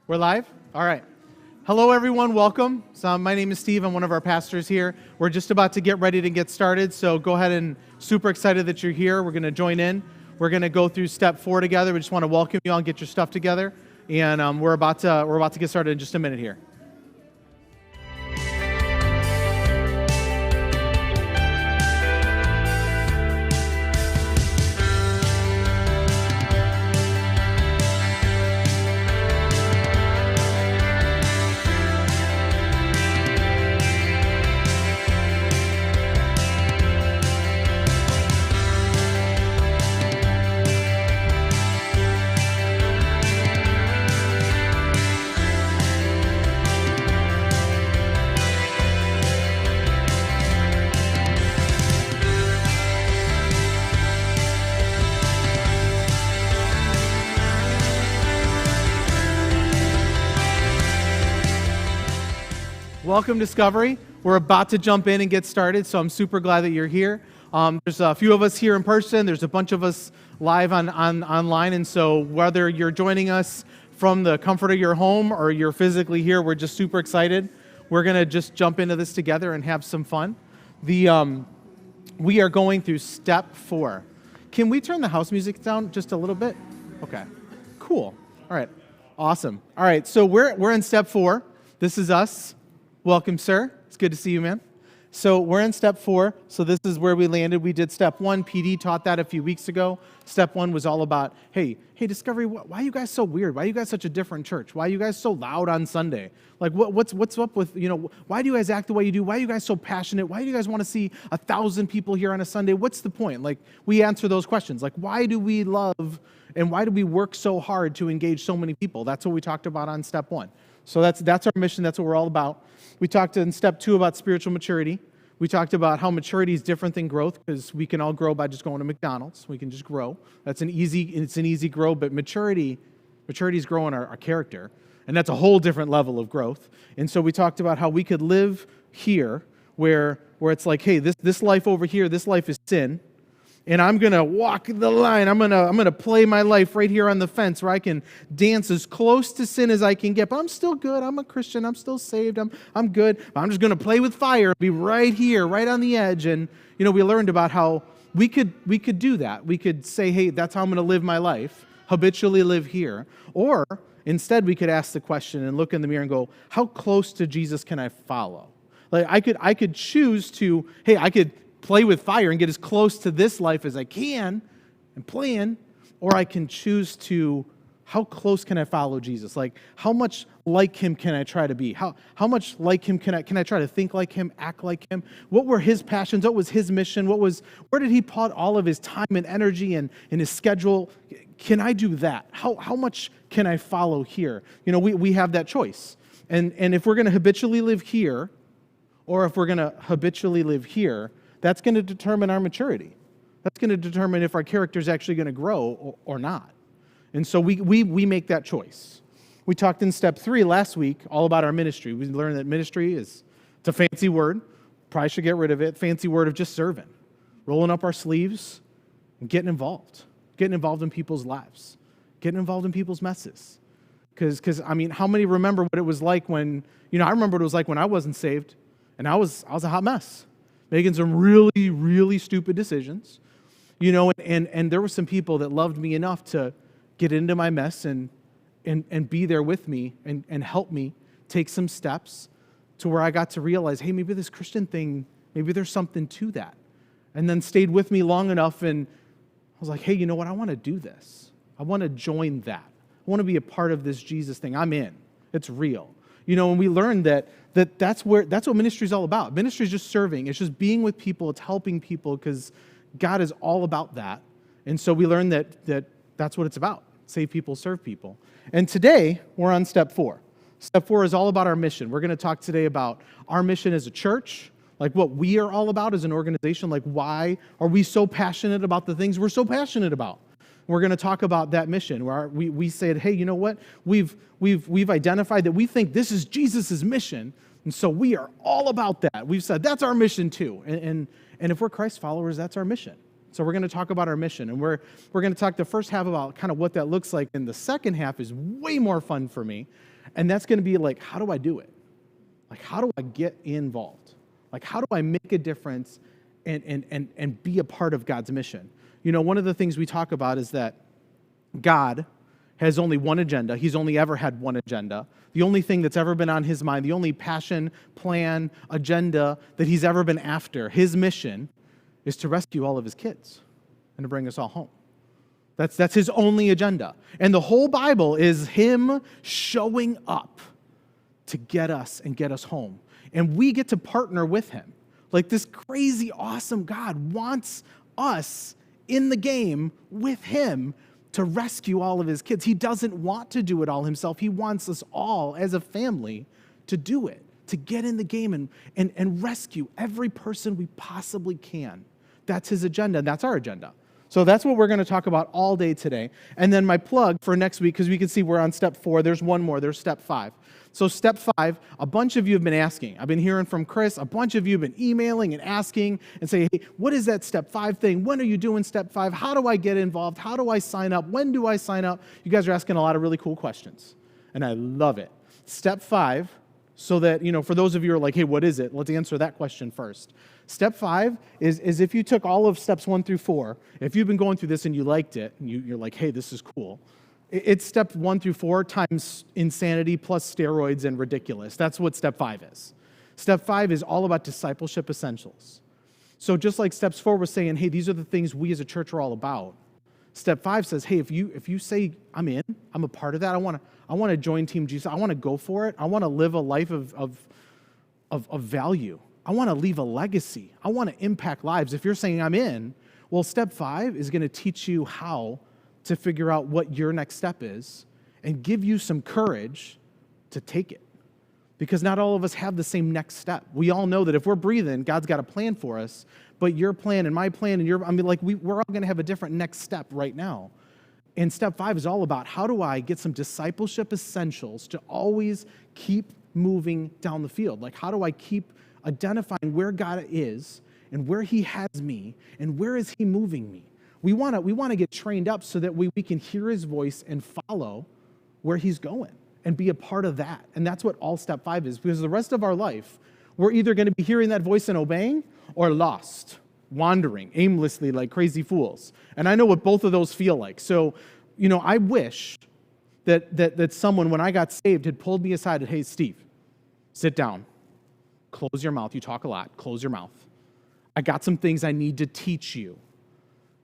We're live? All right. Hello, everyone. Welcome. So my name is Steve. I'm one of our pastors here. We're just about to get ready to get started, so go ahead and super excited that you're here. We're going to join in. We're going to go through step 4 together. We just want to welcome you all and get your stuff together, and we're about to get started in just a minute here. Welcome, Discovery. We're about to jump in and get started, so I'm super glad that you're here. There's a few of us here in person. There's a bunch of us live online, and so whether you're joining us from the comfort of your home or you're physically here, we're just super excited. We're going to just jump into this together and have some fun. We are going through step 4. Can we turn the house music down just a little bit? Okay, cool. All right, awesome. All right, so we're in step 4. This is us. Welcome, sir. It's good to see you, man. So we're in step 4. So this is where we landed. We did step 1. PD taught that a few weeks ago. Step 1 was all about, hey, Discovery, why are you guys so weird? Why are you guys such a different church? Why are you guys so loud on Sunday? Like, what's up with, why do you guys act the way you do? Why are you guys so passionate? Why do you guys want to see 1,000 people here on a Sunday? What's the point? Like, we answer those questions. Like, why do we love and why do we work so hard to engage so many people? That's what we talked about on step 1. So that's our mission. That's what we're all about. We talked in step 2 about spiritual maturity. We talked about how maturity is different than growth because we can all grow by just going to McDonald's. We can just grow. It's an easy grow, but maturity is growing our character, and that's a whole different level of growth. And so we talked about how we could live here where it's like, hey, this life over here, this life is sin. And I'm going to walk the line. I'm going to play my life right here on the fence where I can dance as close to sin as I can get. But I'm still good. I'm a Christian. I'm still saved. I'm good. I'm just going to play with fire, be right here, right on the edge. And, we learned about how we could do that. We could say, hey, that's how I'm going to live my life, habitually live here. Or instead, we could ask the question and look in the mirror and go, how close to Jesus can I follow? Like I could choose to, hey, I could play with fire and get as close to this life as I can and plan, or I can choose to, how close can I follow Jesus? Like, how much like him can I try to be? How much like him can I try to think like him, act like him? What were his passions? What was his mission? Where did he put all of his time and energy and his schedule? Can I do that? How much can I follow here? We have that choice. And if we're going to habitually live here, or if we're going to habitually live here, that's going to determine our maturity. That's going to determine if our character is actually going to grow or not. And so we make that choice. We talked in step 3 last week all about our ministry. We learned that ministry it's a fancy word. Probably should get rid of it. Fancy word of just serving. Rolling up our sleeves and getting involved. Getting involved in people's lives. Getting involved in people's messes. Because how many remember what it was like when, I remember what it was like when I wasn't saved, and I was a hot mess, making some really, really stupid decisions, and there were some people that loved me enough to get into my mess and be there with me and help me take some steps to where I got to realize, hey, maybe this Christian thing, maybe there's something to that, and then stayed with me long enough, and I was like, hey, you know what, I want to do this. I want to join that. I want to be a part of this Jesus thing. I'm in. It's real. And we learned that's what ministry is all about. Ministry is just serving. It's just being with people. It's helping people because God is all about that. And so we learned that that's what it's about. Save people, serve people. And today, we're on step 4. Step 4 is all about our mission. We're going to talk today about our mission as a church, like what we are all about as an organization, like why are we so passionate about the things we're so passionate about. We're going to talk about that mission where we said, hey, you know what? We've identified that we think this is Jesus' mission, and so we are all about that. We've said that's our mission too. And if we're Christ followers, that's our mission. So we're going to talk about our mission, and we're going to talk the first half about kind of what that looks like, and the second half is way more fun for me, and that's going to be like, how do I do it? Like, how do I get involved? Like, how do I make a difference and be a part of God's mission? One of the things we talk about is that God has only one agenda. He's only ever had one agenda. The only thing that's ever been on his mind, the only passion, plan, agenda that he's ever been after, his mission, is to rescue all of his kids and to bring us all home. That's his only agenda. And the whole Bible is him showing up to get us and get us home. And we get to partner with him. Like this crazy, awesome God wants us in the game with him to rescue all of his kids. He doesn't want to do it all himself. He wants us all as a family to do it, to get in the game and rescue every person we possibly can. That's his agenda, and that's our agenda. So that's what we're going to talk about all day today. And then my plug for next week, because we can see we're on step 4. There's one more. There's step 5. So step 5, a bunch of you have been asking. I've been hearing from Chris. A bunch of you have been emailing and asking and saying, hey, what is that step 5 thing? When are you doing step 5? How do I get involved? How do I sign up? When do I sign up? You guys are asking a lot of really cool questions, and I love it. Step 5, so that, for those of you who are like, hey, what is it? Let's answer that question first. Step 5 is if you took all of steps 1 through 4, if you've been going through this and you liked it, and you're like, hey, this is cool, it's step 1 through 4 times insanity plus steroids and ridiculous. That's what step 5 is. Step 5 is all about discipleship essentials. So just like steps 4 was saying, hey, these are the things we as a church are all about. Step 5 says, hey, if you say I'm in, I'm a part of that, I want to join Team Jesus, I want to go for it, I want to live a life of value. I want to leave a legacy. I want to impact lives. If you're saying I'm in, well, step 5 is going to teach you how to figure out what your next step is and give you some courage to take it. Because not all of us have the same next step. We all know that if we're breathing, God's got a plan for us, but your plan and my plan and we're all going to have a different next step right now. And step 5 is all about how do I get some discipleship essentials to always keep moving down the field? Like, how do I keep identifying where God is and where he has me and where is he moving me? We want to get trained up so that we can hear his voice and follow where he's going and be a part of that. And that's what all step 5 is, because the rest of our life, we're either going to be hearing that voice and obeying or lost, wandering aimlessly like crazy fools. And I know what both of those feel like. So, I wish that someone, when I got saved, had pulled me aside and, hey, Steve, sit down. close your mouth. You talk a lot. Close your mouth. I got some things I need to teach you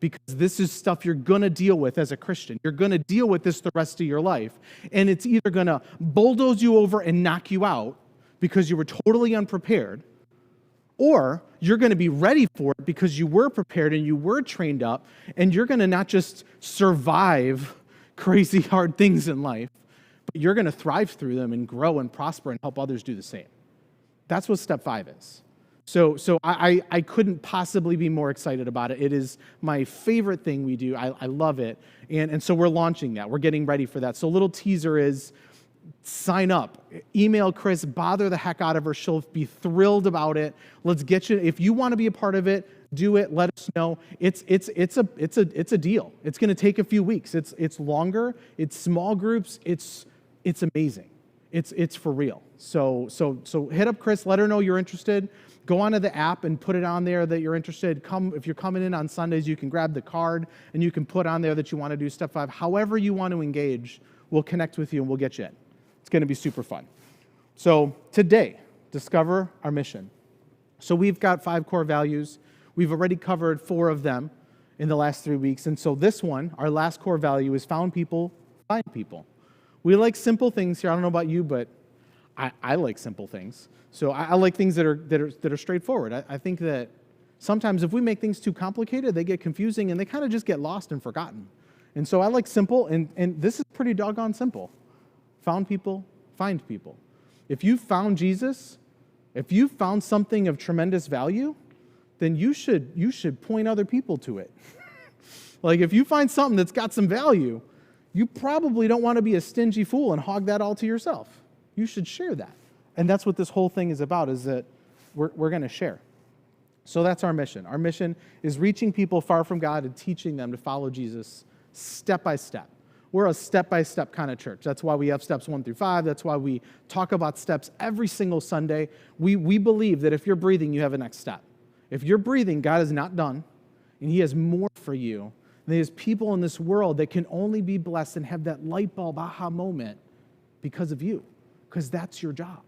because this is stuff you're going to deal with as a Christian. You're going to deal with this the rest of your life. And it's either going to bulldoze you over and knock you out because you were totally unprepared, or you're going to be ready for it because you were prepared and you were trained up, and you're going to not just survive crazy hard things in life, but you're going to thrive through them and grow and prosper and help others do the same. That's what step 5 is. So I couldn't possibly be more excited about it. It is my favorite thing we do. I love it. And so we're launching that. We're getting ready for that. So a little teaser is sign up. Email Chris, bother the heck out of her. She'll be thrilled about it. Let's get you. If you want to be a part of it, do it. Let us know. It's a deal. It's going to take a few weeks. It's longer. It's small groups. It's amazing. It's for real. So hit up Chris. Let her know you're interested. Go onto the app and put it on there that you're interested. If you're coming in on Sundays, you can grab the card and you can put on there that you want to do step 5. However you want to engage, we'll connect with you and we'll get you in. It's going to be super fun. So today, discover our mission. So we've got 5 core values. We've already covered 4 of them in the last 3 weeks. And so this one, our last core value, is found people, find people. We like simple things here. I don't know about you, but I like simple things. So I like things that are straightforward. I think that sometimes if we make things too complicated, they get confusing and they kind of just get lost and forgotten. And so I like simple, and this is pretty doggone simple. Found people, find people. If you found Jesus, if you found something of tremendous value, then you should point other people to it. Like if you find something that's got some value, you probably don't want to be a stingy fool and hog that all to yourself. You should share that. And that's what this whole thing is about, is that we're going to share. So that's our mission. Our mission is reaching people far from God and teaching them to follow Jesus step by step. We're a step-by-step kind of church. That's why we have steps 1 through 5. That's why we talk about steps every single Sunday. We believe that if you're breathing, you have a next step. If you're breathing, God is not done, and He has more for you. And there's people in this world that can only be blessed and have that light bulb aha moment because of you, because that's your job.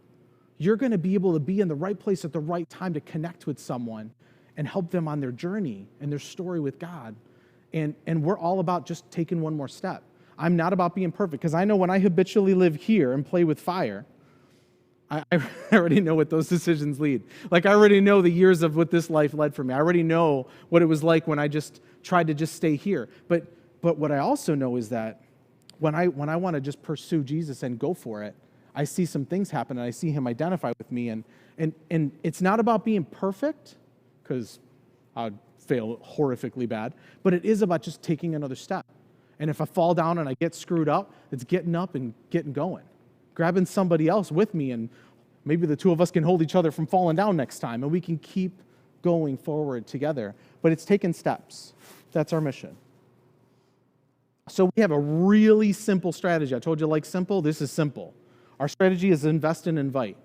You're going to be able to be in the right place at the right time to connect with someone and help them on their journey and their story with God. And we're all about just taking one more step. I'm not about being perfect, because I know when I habitually live here and play with fire, I already know what those decisions lead. Like I already know the years of what this life led for me. I already know what it was like when I just tried to just stay here. But what I also know is that when I want to just pursue Jesus and go for it, I see some things happen and I see Him identify with me. And it's not about being perfect, because I'd fail horrifically bad, but it is about just taking another step. And if I fall down and I get screwed up, it's getting up and getting going. Grabbing somebody else with me, and maybe the two of us can hold each other from falling down next time, and we can keep going forward together. But it's taking steps. That's our mission. So we have a really simple strategy. I told you, like simple, this is simple. Our strategy is invest and invite.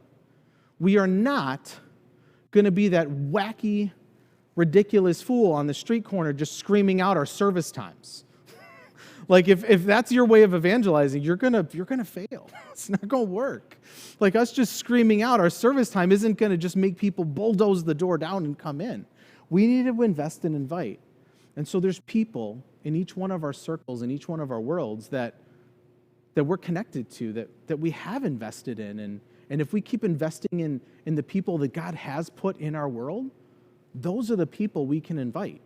We are not going to be that wacky, ridiculous fool on the street corner just screaming out our service times. Like if that's your way of evangelizing, you're gonna fail. It's not gonna work. Like us just screaming out our service time isn't gonna just make people bulldoze the door down and come in. We need to invest and invite. And so there's people in each one of our circles, in each one of our worlds that we're connected to, that we have invested in. And if we keep investing in the people that God has put in our world, those are the people we can invite.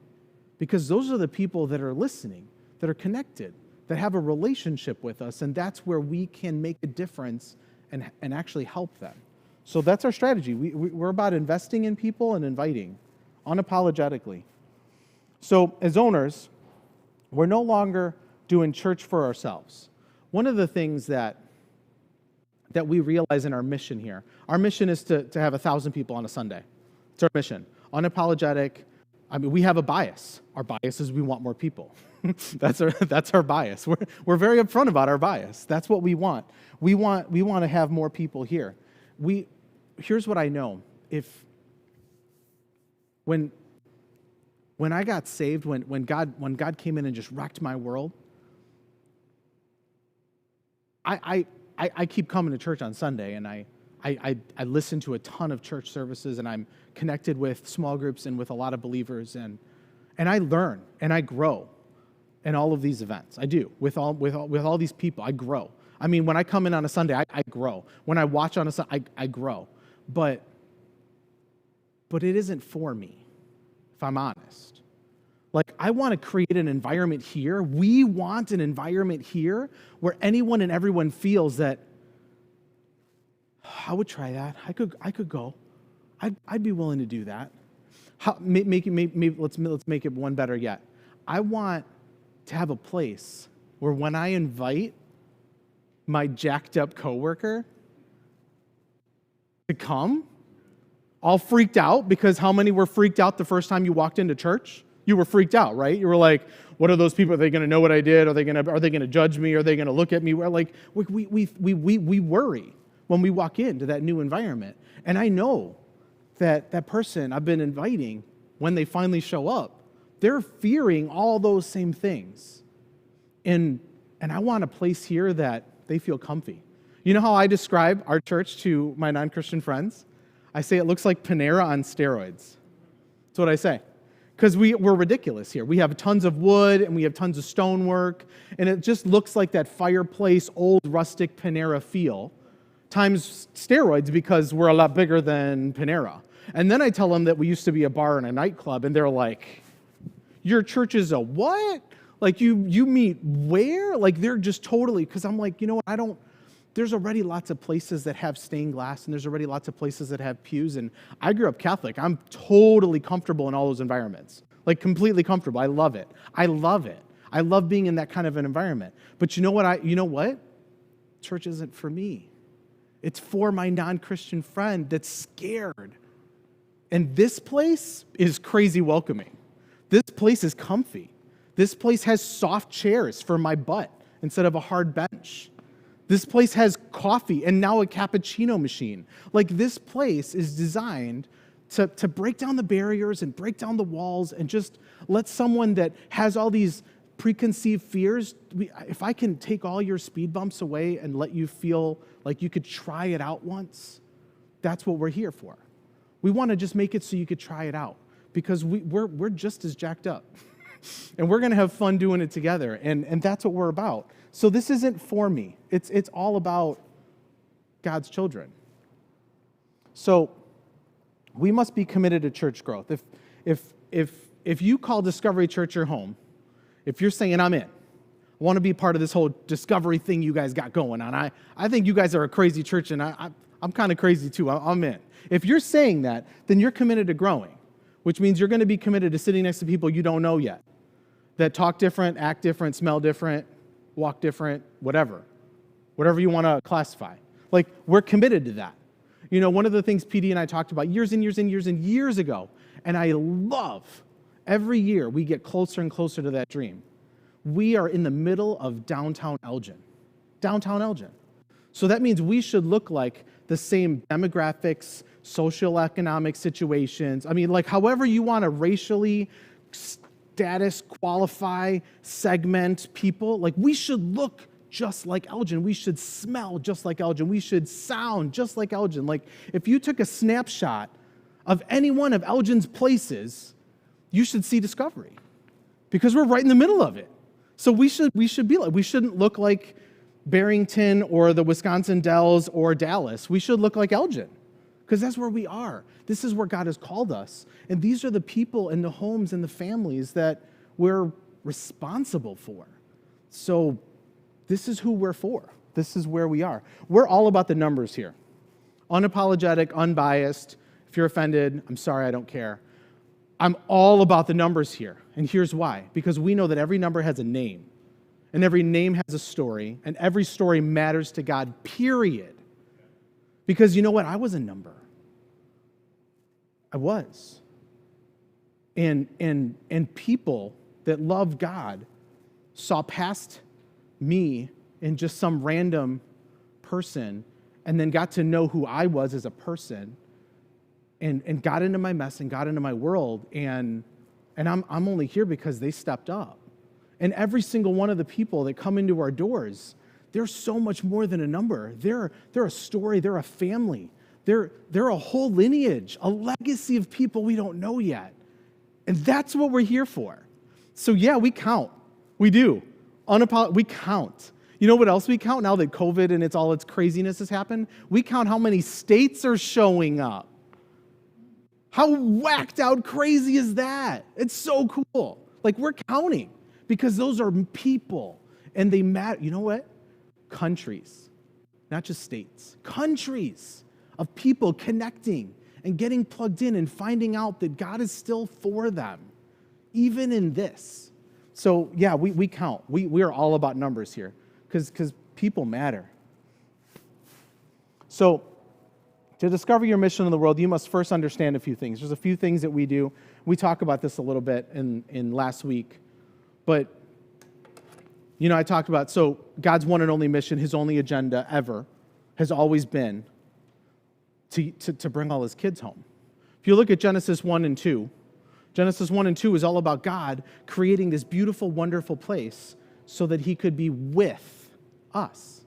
Because those are the people that are listening, that are connected, that have a relationship with us, and that's where we can make a difference and actually help them. So that's our strategy. We're about investing in people and inviting, unapologetically. So as owners, we're no longer doing church for ourselves. One of the things that we realize in our mission here, our mission is to have 1,000 people on a Sunday. It's our mission. Unapologetic. I mean, we have a bias. Our bias is we want more people. That's our bias. We're very upfront about our bias. That's what we want. We want to have more people here. Here's what I know. When I got saved, when God came in and just wrecked my world, I keep coming to church on Sunday, and I I listen to a ton of church services, and I'm connected with small groups and with a lot of believers, and I learn and I grow in all of these events. I do. With all these people, I grow. I mean, when I come in on a Sunday, I grow. When I watch on a Sunday, I grow. But it isn't for me, if I'm honest. Like, I want to create an environment here. We want an environment here where anyone and everyone feels that, I would try that. I could go. I'd be willing to do that. Let's make it one better yet. I want to have a place where when I invite my jacked up coworker to come, all freaked out, because how many were freaked out the first time you walked into church? You were freaked out, right? You were like, what are those people? Are they going to know what I did? Are they going to judge me? Are they going to look at me? We're like, we worry when we walk into that new environment. And I know that person I've been inviting, when they finally show up, they're fearing all those same things. And I want a place here that they feel comfy. You know how I describe our church to my non-Christian friends? I say it looks like Panera on steroids. That's what I say. Because we're ridiculous here. We have tons of wood, and we have tons of stonework, and it just looks like that fireplace, old rustic Panera feel, times steroids, because we're a lot bigger than Panera. And then I tell them that we used to be a bar and a nightclub, and they're like, your church is a what? Like, you meet where? Like, they're just totally, because I'm like, you know what, there's already lots of places that have stained glass, and there's already lots of places that have pews, and I grew up Catholic. I'm totally comfortable in all those environments, like completely comfortable. I love it. I love being in that kind of an environment. But you know what? Church isn't for me. It's for my non-Christian friend that's scared. And this place is crazy welcoming. This place is comfy. This place has soft chairs for my butt instead of a hard bench. This place has coffee and now a cappuccino machine. Like, this place is designed to break down the barriers and break down the walls and just let someone that has all these preconceived fears, if I can take all your speed bumps away and let you feel like you could try it out once, that's what we're here for. We want to just make it so you could try it out, because we're just as jacked up. And we're going to have fun doing it together, and that's what we're about. So this isn't for me. It's all about God's children. So we must be committed to church growth. If you call Discovery Church your home, if you're saying, I'm in, I want to be part of this whole Discovery thing you guys got going on. I think you guys are a crazy church, and I'm kind of crazy too. I'm in. If you're saying that, then you're committed to growing, which means you're going to be committed to sitting next to people you don't know yet, that talk different, act different, smell different, walk different, whatever you want to classify. Like, we're committed to that. You know, one of the things PD and I talked about years and years ago, and I love, every year we get closer and closer to that dream. We are in the middle of downtown Elgin. So that means we should look like the same demographics, social economic situations. I mean, like, however you want to racially status qualify, segment people, like, we should look just like Elgin. We should smell just like Elgin. We should sound just like Elgin. Like, if you took a snapshot of any one of Elgin's places, you should see Discovery, because we're right in the middle of it. So we should be like, we shouldn't look like Barrington or the Wisconsin Dells or Dallas. We should look like Elgin, because that's where we are. This is where God has called us. And these are the people and the homes and the families that we're responsible for. So this is who we're for. This is where we are. We're all about the numbers here. Unapologetic, unbiased. If you're offended, I'm sorry, I don't care. I'm all about the numbers here. And here's why. Because we know that every number has a name. And every name has a story. And every story matters to God, period. Because you know what? I was a number. I was. And people that love God saw past me and just some random person, and then got to know who I was as a person, and got into my mess and got into my world, and I'm only here because they stepped up. And every single one of the people that come into our doors, They're so much more than a number. They're a story. They're a family. They're a whole lineage, a legacy of people we don't know yet. And that's what we're here for. So yeah, we count. We do. We count. You know what else we count now that COVID and all its craziness has happened? We count how many states are showing up. How whacked out crazy is that? It's so cool. Like, we're counting because those are people and they matter. You know what? Countries, not just states, countries of people connecting and getting plugged in and finding out that God is still for them, even in this. So yeah, we count. We are all about numbers here because people matter. So to discover your mission in the world, you must first understand a few things. There's a few things that we do. We talked about this a little bit in last week, but I talked about, so God's one and only mission, his only agenda ever, has always been to bring all his kids home. If you look at Genesis 1 and 2, Genesis 1 and 2 is all about God creating this beautiful, wonderful place so that he could be with us.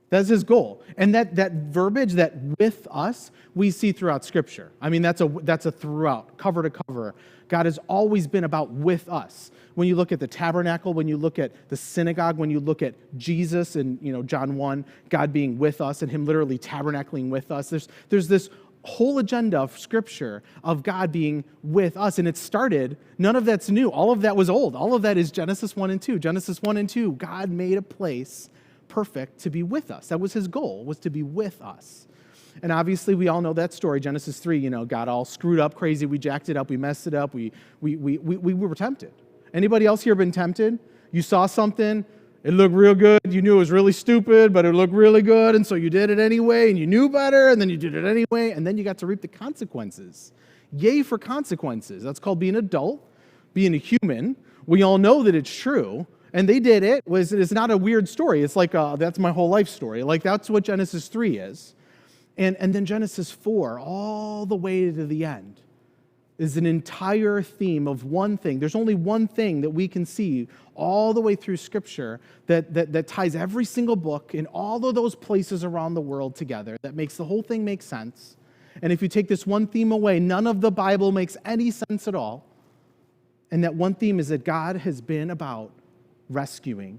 That's his goal. And that verbiage, that with us, we see throughout Scripture. I mean, that's a throughout, cover to cover. God has always been about with us. When you look at the tabernacle, when you look at the synagogue, when you look at Jesus and John 1, God being with us and him literally tabernacling with us, there's this whole agenda of Scripture of God being with us. And it started, none of that's new. All of that was old. All of that is Genesis 1 and 2. Genesis 1 and 2, God made a place perfect to be with us. That was his goal, was to be with us. And obviously we all know that story. Genesis 3, got all screwed up, crazy. We jacked it up. We messed it up. We were tempted. Anybody else here been tempted? You saw something, it looked real good. You knew it was really stupid, but it looked really good. And so you did it anyway, and you knew better, and then you did it anyway, and then you got to reap the consequences. Yay for consequences. That's called being an adult, being a human. We all know that it's true. And they did it. It's not a weird story. It's like, that's my whole life story. Like, that's what Genesis 3 is. And then Genesis 4, all the way to the end, is an entire theme of one thing. There's only one thing that we can see all the way through Scripture that ties every single book in all of those places around the world together, that makes the whole thing make sense. And if you take this one theme away, none of the Bible makes any sense at all. And that one theme is that God has been about rescuing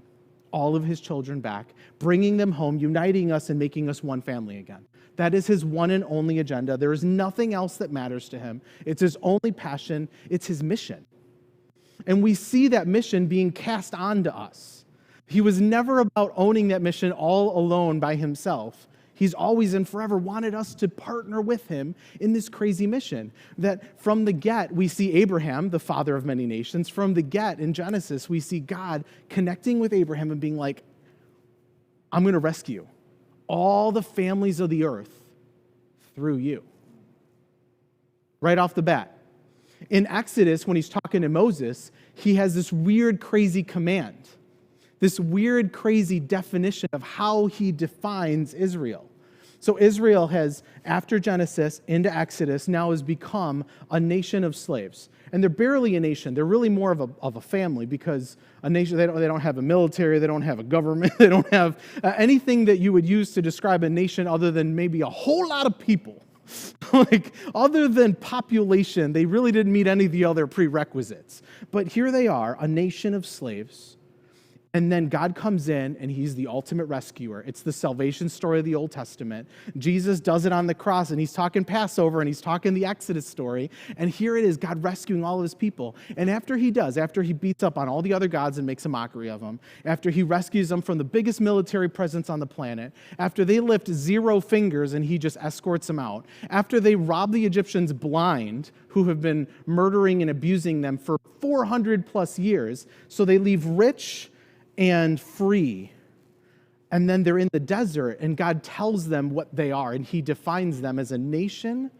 all of his children back, bringing them home, uniting us, and making us one family again. That is his one and only agenda. There is nothing else that matters to him. It's his only passion. It's his mission. And we see that mission being cast onto us. He was never about owning that mission all alone by himself. He's always and forever wanted us to partner with him in this crazy mission. That from the get, we see Abraham, the father of many nations. From the get in Genesis, we see God connecting with Abraham and being like, I'm going to rescue all the families of the earth through you. Right off the bat. In Exodus, when he's talking to Moses, he has this weird, crazy command. This weird, crazy definition of how he defines Israel. So Israel has, after Genesis into Exodus, now has become a nation of slaves. And they're barely a nation. They're really more of a family, because a nation, they don't have a military, they don't have a government, they don't have anything that you would use to describe a nation other than maybe a whole lot of people. Like, other than population, they really didn't meet any of the other prerequisites. But here they are, a nation of slaves. And then God comes in, and he's the ultimate rescuer. It's the salvation story of the Old Testament. Jesus does it on the cross, and he's talking Passover, and he's talking the Exodus story. And here it is, God rescuing all of his people. And after he beats up on all the other gods and makes a mockery of them, after he rescues them from the biggest military presence on the planet, after they lift 0 fingers and he just escorts them out, after they rob the Egyptians blind, who have been murdering and abusing them for 400 plus years, so they leave rich and free. And then they're in the desert, and God tells them what they are, and he defines them as a nation,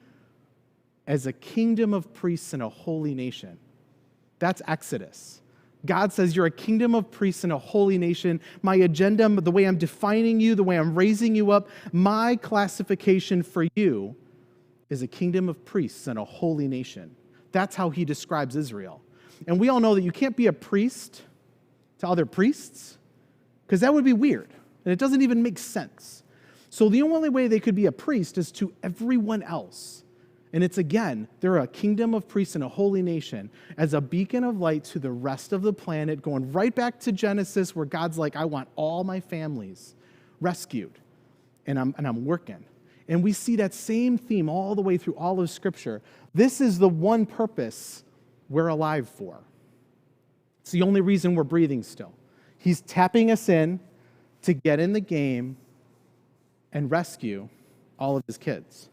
as a kingdom of priests and a holy nation. That's Exodus. God says, you're a kingdom of priests and a holy nation. My agenda, the way I'm defining you, the way I'm raising you up, my classification for you is a kingdom of priests and a holy nation. That's how he describes Israel. And we all know that you can't be a priest to other priests, because that would be weird. And it doesn't even make sense. So the only way they could be a priest is to everyone else. And it's, again, they're a kingdom of priests and a holy nation as a beacon of light to the rest of the planet, going right back to Genesis where God's like, I want all my families rescued, and I'm working. And we see that same theme all the way through all of Scripture. This is the one purpose we're alive for. It's the only reason we're breathing still. He's tapping us in to get in the game and rescue all of his kids.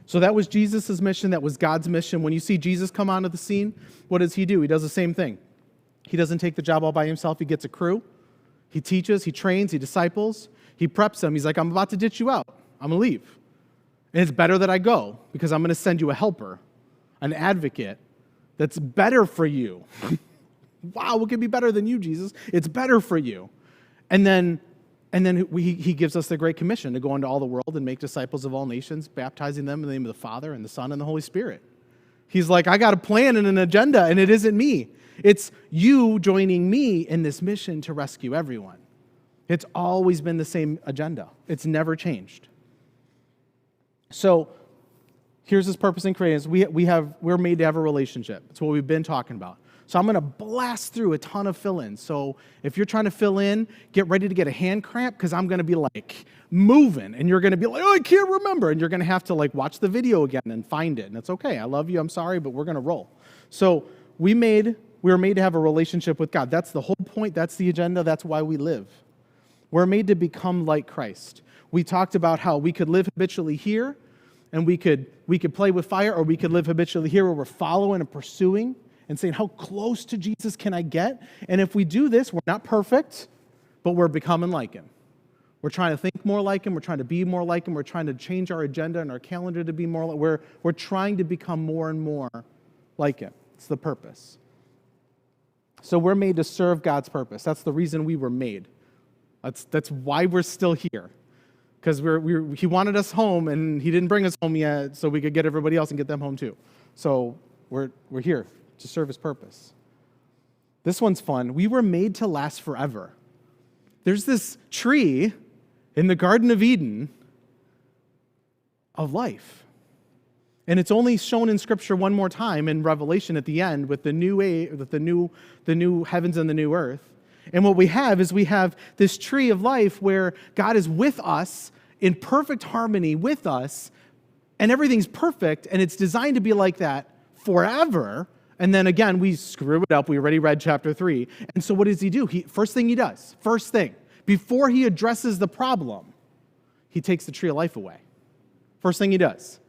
So that was Jesus' mission. That was God's mission. When you see Jesus come onto the scene, what does he do? He does the same thing. He doesn't take the job all by himself. He gets a crew. He teaches, he trains, he disciples. He preps them. He's like, I'm about to ditch you out. I'm going to leave. And it's better that I go because I'm going to send you a helper, an advocate that's better for you. Wow, what could be better than you, Jesus? It's better for you. And then he gives us the Great Commission to go into all the world and make disciples of all nations, baptizing them in the name of the Father and the Son and the Holy Spirit. He's like, I got a plan and an agenda, and it isn't me. It's you joining me in this mission to rescue everyone. It's always been the same agenda. It's never changed. So here's his purpose in creating us. We're made to have a relationship. It's what we've been talking about. So I'm going to blast through a ton of fill-ins. So if you're trying to fill in, get ready to get a hand cramp because I'm going to be like moving and you're going to be like, oh, I can't remember. And you're going to have to like watch the video again and find it. And it's okay. I love you. I'm sorry, but we're going to roll. So we were made to have a relationship with God. That's the whole point. That's the agenda. That's why we live. We're made to become like Christ. We talked about how we could live habitually here and we could play with fire, or we could live habitually here where we're following and pursuing and saying, how close to Jesus can I get? And if we do this, we're not perfect, but we're becoming like him. We're trying to think more like him. We're trying to be more like him. We're trying to change our agenda and our calendar to be more like we're trying to become more and more like him. It's the purpose. So we're made to serve God's purpose. That's the reason we were made. That's why we're still here. Because he wanted us home, and he didn't bring us home yet so we could get everybody else and get them home too. So we're here to serve his purpose. This one's fun. We were made to last forever. There's this tree in the Garden of Eden of life. And it's only shown in Scripture one more time in Revelation at the end with the new heavens and the new earth. And what we have is this tree of life where God is with us in perfect harmony with us, and everything's perfect, and it's designed to be like that forever. And then again, we screw it up. We already read chapter 3. And so what does he do? First thing, before he addresses the problem, he takes the tree of life away. First thing he does.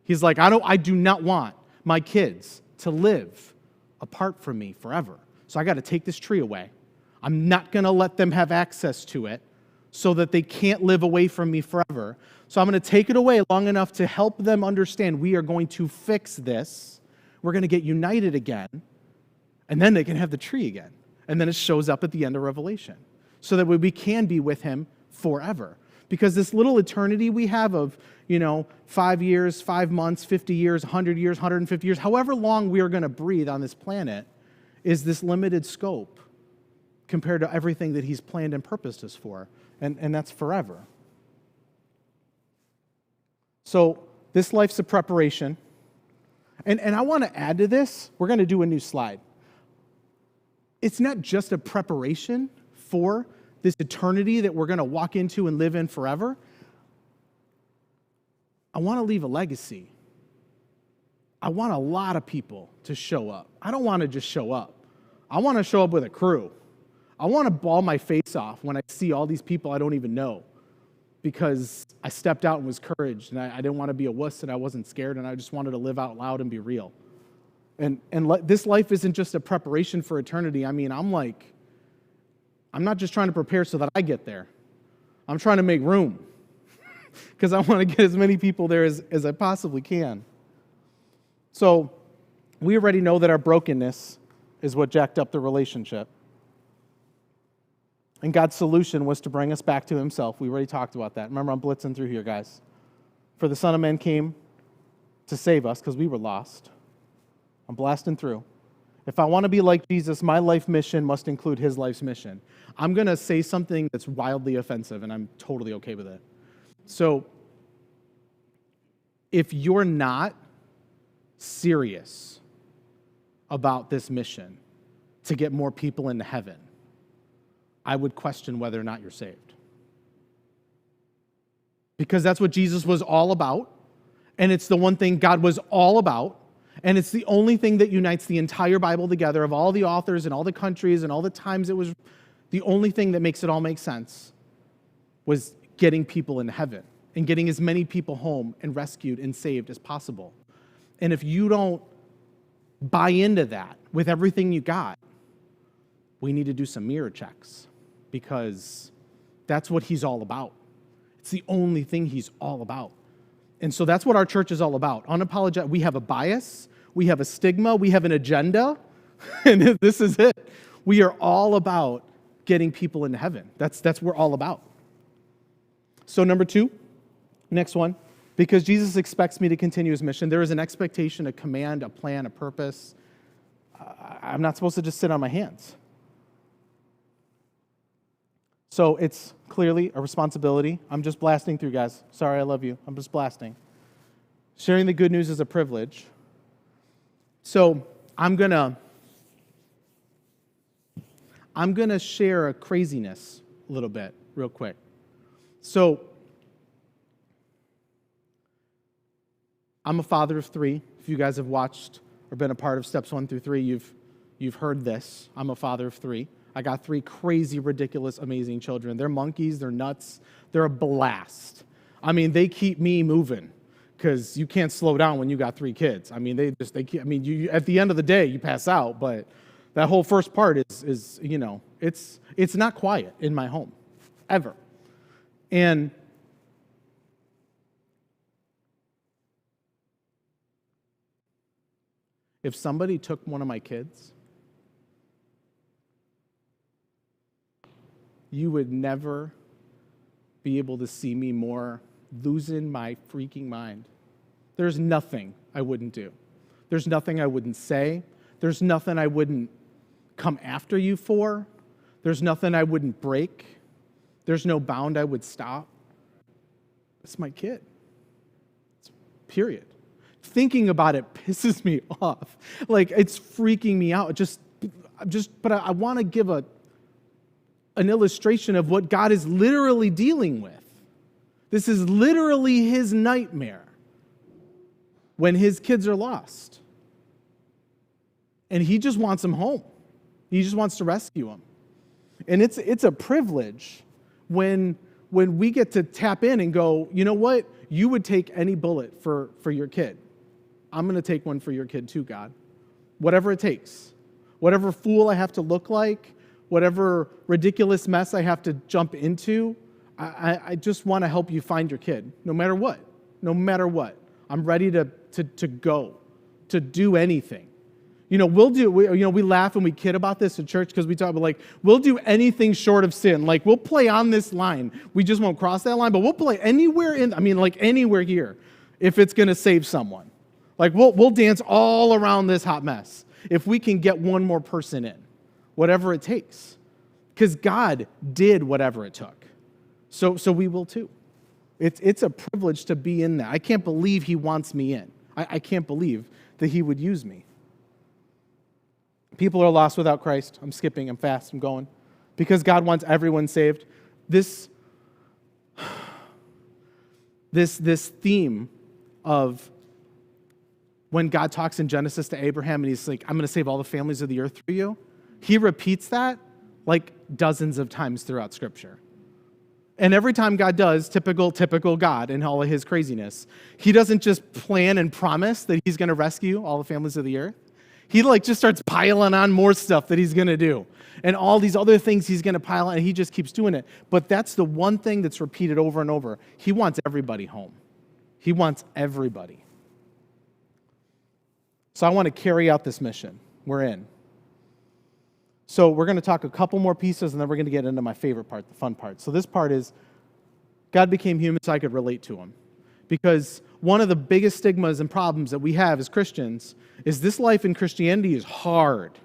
He's like, I do not want my kids to live apart from me forever. So I got to take this tree away. I'm not going to let them have access to it so that they can't live away from me forever. So I'm going to take it away long enough to help them understand we are going to fix this. We're going to get united again, and then they can have the tree again. And then it shows up at the end of Revelation so that we can be with him forever. Because this little eternity we have of, 5 years, 5 months, 50 years, 100 years, 150 years, however long we are going to breathe on this planet is this limited scope compared to everything that he's planned and purposed us for. And that's forever. So this life's a preparation. And I want to add to this, we're going to do a new slide. It's not just a preparation for this eternity that we're going to walk into and live in forever. I want to leave a legacy. I want a lot of people to show up. I don't want to just show up. I want to show up with a crew. I want to ball my face off when I see all these people I don't even know because I stepped out and was courage, and I didn't want to be a wuss, and I wasn't scared, and I just wanted to live out loud and be real. And this life isn't just a preparation for eternity. I mean, I'm not just trying to prepare so that I get there. I'm trying to make room because I want to get as many people there as I possibly can. So we already know that our brokenness is what jacked up the relationship. And God's solution was to bring us back to himself. We already talked about that. Remember, I'm blitzing through here, guys. For the Son of Man came to save us because we were lost. I'm blasting through. If I want to be like Jesus, my life mission must include his life's mission. I'm going to say something that's wildly offensive, and I'm totally okay with it. So, if you're not serious about this mission to get more people into heaven, I would question whether or not you're saved. Because that's what Jesus was all about, and it's the one thing God was all about, and it's the only thing that unites the entire Bible together of all the authors and all the countries and all the times it was. The only thing that makes it all make sense was getting people into heaven and getting as many people home and rescued and saved as possible. And if you don't buy into that with everything you got, we need to do some mirror checks, because that's what he's all about. It's the only thing he's all about. And so that's what our church is all about. Unapologetic. We have a bias, we have a stigma, we have an agenda, and this is it. We are all about getting people into heaven. That's what we're all about. So number 2, next one, because Jesus expects me to continue his mission, there is an expectation, a command, a plan, a purpose. I'm not supposed to just sit on my hands. So it's clearly a responsibility. I'm just blasting through, guys. Sorry, I love you. I'm just blasting. Sharing the good news is a privilege. So I'm gonna share a craziness a little bit, real quick. So I'm a father of 3. If you guys have watched or been a part of Steps 1 through 3, you've heard this. I'm a father of 3. I got 3 crazy, ridiculous, amazing children. They're monkeys, they're nuts, they're a blast. I mean, they keep me moving, because you can't slow down when you got 3 kids. I mean, you at the end of the day, you pass out, but that whole first part is it's not quiet in my home, ever. And if somebody took one of my kids, you would never be able to see me more losing my freaking mind. There's nothing I wouldn't do. There's nothing I wouldn't say. There's nothing I wouldn't come after you for. There's nothing I wouldn't break. There's no bound I would stop. It's my kid. Period. Thinking about it pisses me off. Like, it's freaking me out. But I want to give an illustration of what God is literally dealing with. This is literally his nightmare when his kids are lost. And he just wants them home. He just wants to rescue them. And it's a privilege when we get to tap in and go, you know what? You would take any bullet for your kid. I'm going to take one for your kid too, God. Whatever it takes. Whatever fool I have to look like, whatever ridiculous mess I have to jump into, I just want to help you find your kid, no matter what. No matter what. I'm ready to go, to do anything. We laugh and we kid about this at church because we talk about, we'll do anything short of sin. We'll play on this line. We just won't cross that line, but we'll play anywhere anywhere here if it's going to save someone. We'll dance all around this hot mess if we can get one more person in, whatever it takes. Because God did whatever it took. So we will too. It's a privilege to be in that. I can't believe he wants me in. I can't believe that he would use me. People are lost without Christ. I'm skipping, I'm fast, I'm going. Because God wants everyone saved. This theme of when God talks in Genesis to Abraham and he's like, I'm going to save all the families of the earth through you. He repeats that dozens of times throughout Scripture. And every time God does, typical God in all of his craziness, he doesn't just plan and promise that he's going to rescue all the families of the earth. He just starts piling on more stuff that he's going to do. And all these other things he's going to pile on, and he just keeps doing it. But that's the one thing that's repeated over and over. He wants everybody home. He wants everybody. So I want to carry out this mission. We're in. So we're going to talk a couple more pieces, and then we're going to get into my favorite part, the fun part. So this part is God became human so I could relate to him. Because one of the biggest stigmas and problems that we have as Christians is this life in Christianity is hard.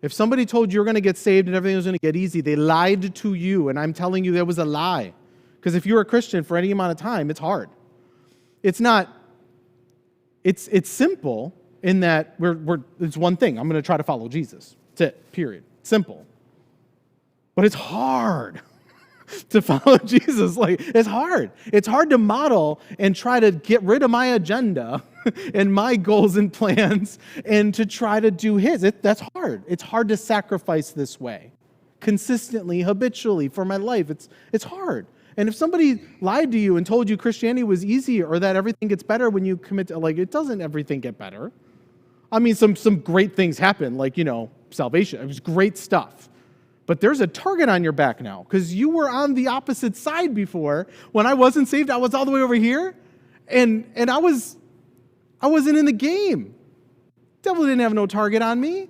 If somebody told you you're going to get saved and everything was going to get easy, they lied to you, and I'm telling you that was a lie. Because if you're a Christian for any amount of time, it's hard. It's not, it's simple in that it's one thing. I'm going to try to follow Jesus. That's it, period. Simple. But it's hard to follow Jesus. Like, it's hard. It's hard to model and try to get rid of my agenda and my goals and plans and to try to do his. That's hard. It's hard to sacrifice this way consistently, habitually for my life. It's hard. And if somebody lied to you and told you Christianity was easy or that everything gets better when you commit to, like, it doesn't everything get better. I mean, some great things happen, like, salvation. It was great stuff. But there's a target on your back now because you were on the opposite side before. When I wasn't saved, I was all the way over here, and I wasn't in the game. Devil didn't have no target on me.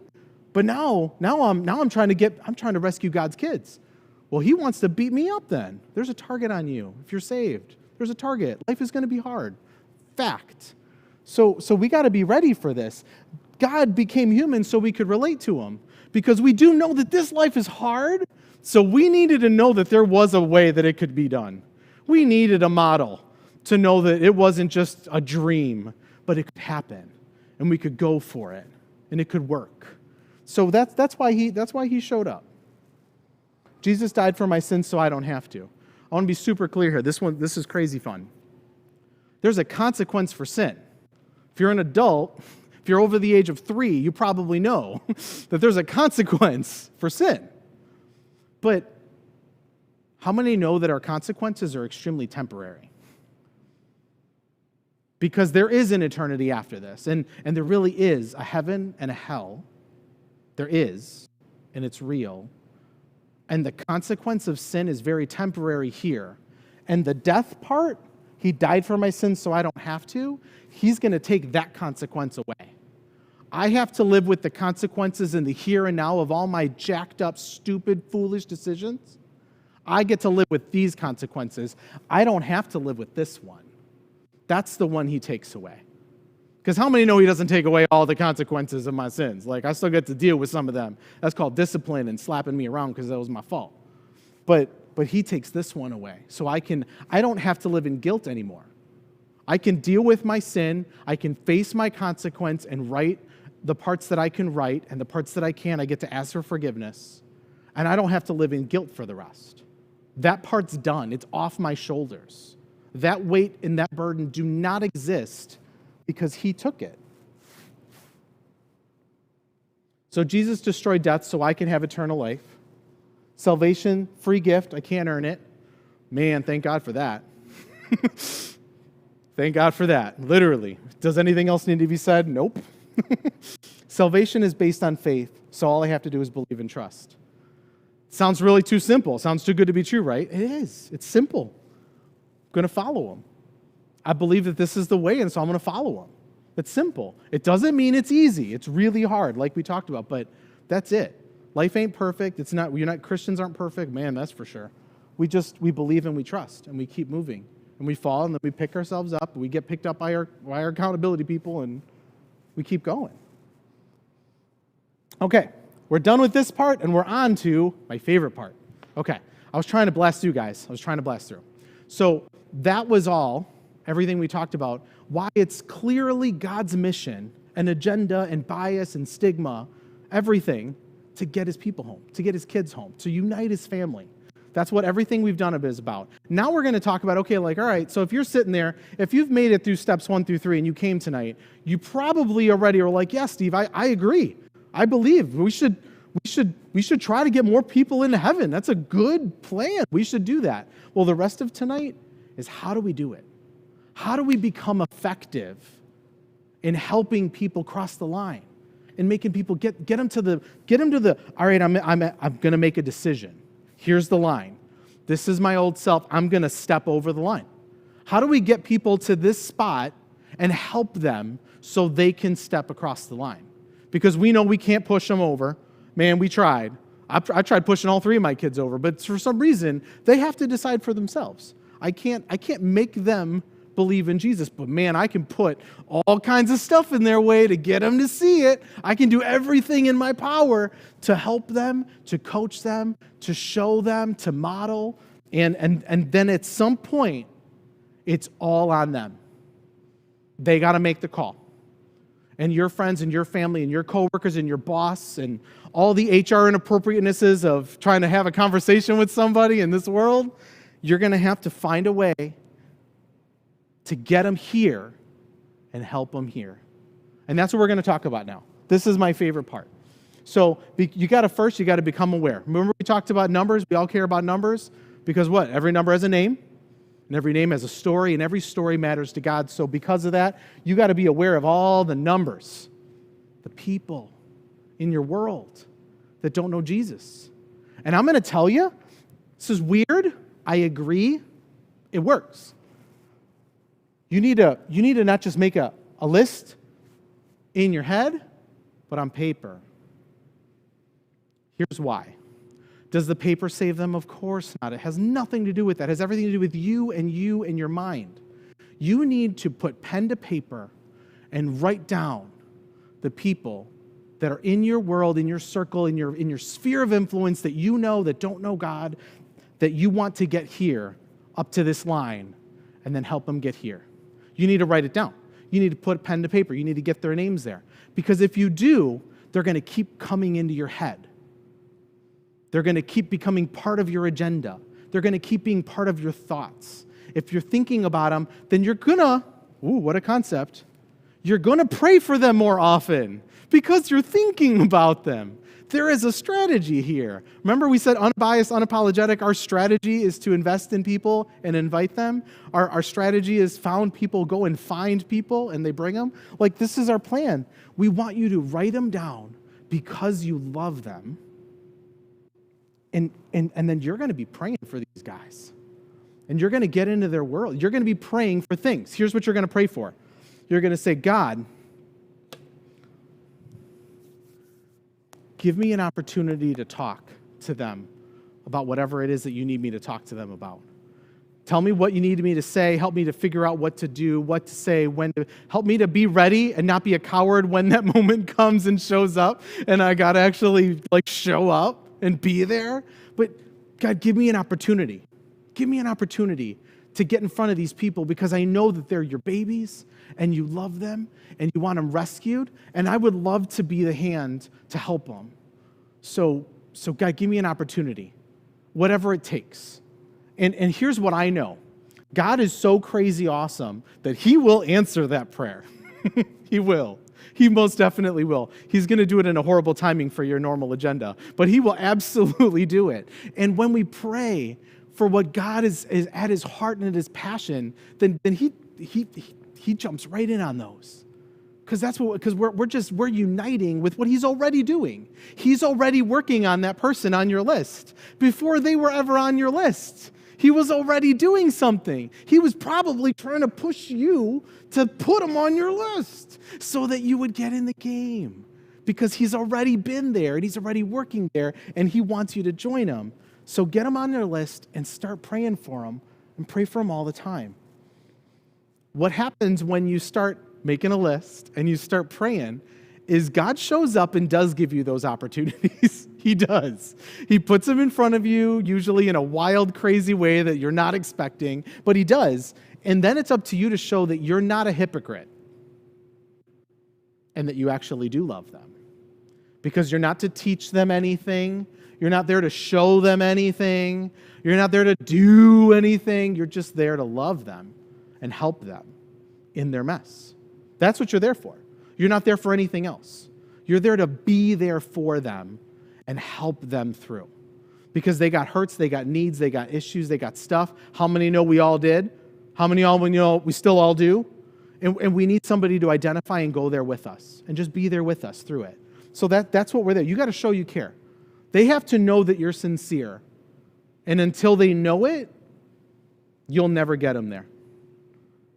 But now I'm trying to rescue God's kids. Well, he wants to beat me up then. There's a target on you if you're saved. There's a target. Life is going to be hard. Fact. So we got to be ready for this. God became human so we could relate to him. Because we do know that this life is hard, so we needed to know that there was a way that it could be done. We needed a model to know that it wasn't just a dream, but it could happen, and we could go for it, and it could work. So that's why he showed up. Jesus died for my sins so I don't have to. I want to be super clear here. This is crazy fun. There's a consequence for sin. If you're an adult, if you're over the age of 3, you probably know that there's a consequence for sin. But how many know that our consequences are extremely temporary? Because there is an eternity after this, and there really is a heaven and a hell. There is, and it's real. And the consequence of sin is very temporary here. And the death part, he died for my sins so I don't have to, he's going to take that consequence away. I have to live with the consequences in the here and now of all my jacked up, stupid, foolish decisions. I get to live with these consequences. I don't have to live with this one. That's the one he takes away. Because how many know he doesn't take away all the consequences of my sins? Like, I still get to deal with some of them. That's called discipline and slapping me around because that was my fault. But he takes this one away. So I don't have to live in guilt anymore. I can deal with my sin. I can face my consequence and right the parts that I can right, and the parts that I can't, I get to ask for forgiveness. And I don't have to live in guilt for the rest. That part's done. It's off my shoulders. That weight and that burden do not exist because he took it. So Jesus destroyed death so I can have eternal life. Salvation, free gift, I can't earn it. Man, thank God for that. Thank God for that, literally. Does anything else need to be said? Nope. Salvation is based on faith, so all I have to do is believe and trust. Sounds really too simple. Sounds too good to be true, right? It is. It's simple. I'm going to follow him. I believe that this is the way, and so I'm going to follow him. It's simple. It doesn't mean it's easy. It's really hard, like we talked about, but that's it. Life ain't perfect. It's not. Christians aren't perfect. Man, that's for sure. We believe and we trust, and we keep moving. And we fall, and then we pick ourselves up, and we get picked up by our accountability people, and we keep going. Okay, we're done with this part, and we're on to my favorite part. Okay, I was trying to blast through, guys. So that was everything we talked about, why it's clearly God's mission, an agenda and bias and stigma, everything, to get his people home, to get his kids home, to unite his family. That's what everything we've done is about. Now we're going to talk about, all right, so if you're sitting there, if you've made it through steps 1 through 3 and you came tonight, you probably already are like, yeah, Steve, I agree. I believe we should try to get more people into heaven. That's a good plan. We should do that. Well, the rest of tonight is how do we do it? How do we become effective in helping people cross the line and making people get them to the, all right, I'm going to make a decision. Here's the line. This is my old self. I'm going to step over the line. How do we get people to this spot and help them so they can step across the line? Because we know we can't push them over. Man, we tried. I tried pushing all 3 of my kids over, but for some reason, they have to decide for themselves. I can't make them believe in Jesus. But man, I can put all kinds of stuff in their way to get them to see it. I can do everything in my power to help them, to coach them, to show them, to model. And then at some point, it's all on them. They got to make the call. And your friends and your family and your coworkers and your boss and all the HR inappropriatenesses of trying to have a conversation with somebody in this world, you're going to have to find a way to get them here and help them here. And that's what we're going to talk about now. This is my favorite part. So you got to become aware. Remember we talked about numbers? We all care about numbers because what? Every number has a name. And every name has a story, and every story matters to God. So because of that, you got to be aware of all the numbers, the people in your world that don't know Jesus. And I'm going to tell you, this is weird. I agree. It works. You need to not just make a list in your head, but on paper. Here's why. Does the paper save them? Of course not. It has nothing to do with that. It has everything to do with you and your mind. You need to put pen to paper and write down the people that are in your world, in your circle, in your sphere of influence that you know that don't know God, that you want to get here up to this line and then help them get here. You need to write it down. You need to put pen to paper. You need to get their names there. Because if you do, they're going to keep coming into your head. They're going to keep becoming part of your agenda. They're going to keep being part of your thoughts. If you're thinking about them, then you're going to, what a concept, you're going to pray for them more often because you're thinking about them. There is a strategy here. Remember we said unbiased, unapologetic. Our strategy is to invest in people and invite them. Our strategy is found people, go and find people, and they bring them. Like, this is our plan. We want you to write them down because you love them. And then you're going to be praying for these guys. And you're going to get into their world. You're going to be praying for things. Here's what you're going to pray for. You're going to say, God, give me an opportunity to talk to them about whatever it is that you need me to talk to them about. Tell me what you need me to say. Help me to figure out what to do, what to say, when to. Help me to be ready and not be a coward when that moment comes and shows up. And I got to actually show up and be there. But God, give me an opportunity. Give me an opportunity to get in front of these people because I know that they're your babies and you love them and you want them rescued. And I would love to be the hand to help them. So God, give me an opportunity, whatever it takes. And here's what I know. God is so crazy awesome that he will answer that prayer. He will. He most definitely will. He's going to do it in a horrible timing for your normal agenda, but he will absolutely do it. And when we pray for what God is at his heart and at his passion, then he jumps right in on those. Because we're uniting with what he's already doing. He's already working on that person on your list before they were ever on your list. He was already doing something. He was probably trying to push you to put him on your list so that you would get in the game because he's already been there and he's already working there and he wants you to join him. So get him on your list and start praying for him and pray for him all the time. What happens when you start making a list and you start praying is God shows up and does give you those opportunities. He does. He puts them in front of you, usually in a wild, crazy way that you're not expecting, but he does. And then it's up to you to show that you're not a hypocrite and that you actually do love them. Because you're not to teach them anything. You're not there to show them anything. You're not there to do anything. You're just there to love them and help them in their mess. That's what you're there for. You're not there for anything else. You're there to be there for them and help them through. Because they got hurts, they got needs, they got issues, they got stuff. How many know we all did? How many all know we still all do? And we need somebody to identify and go there with us and just be there with us through it. So that's what we're there. You got to show you care. They have to know that you're sincere. And until they know it, you'll never get them there.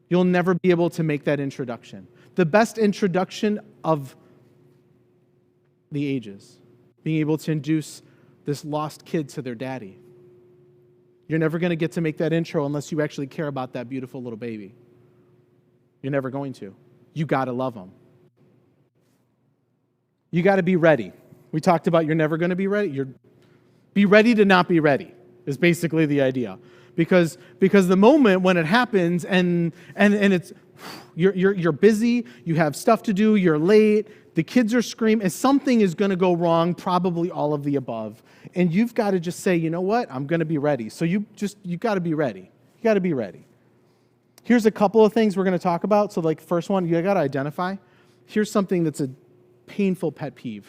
You'll never be able to make that introduction. The best introduction of the ages, being able to introduce this lost kid to their daddy. You're never going to get to make that intro unless you actually care about that beautiful little baby. You're never going to. You got to love them. You got to be ready. We talked about you're never going to be ready. Be ready to not be ready is basically the idea. Because the moment when it happens and it's you're busy, you have stuff to do, you're late, the kids are screaming, and something is going to go wrong, probably all of the above. And you've got to just say, you know what? I'm going to be ready. So you got to be ready. You got to be ready. Here's a couple of things we're going to talk about. So like first one, you got to identify. Here's something that's a painful pet peeve.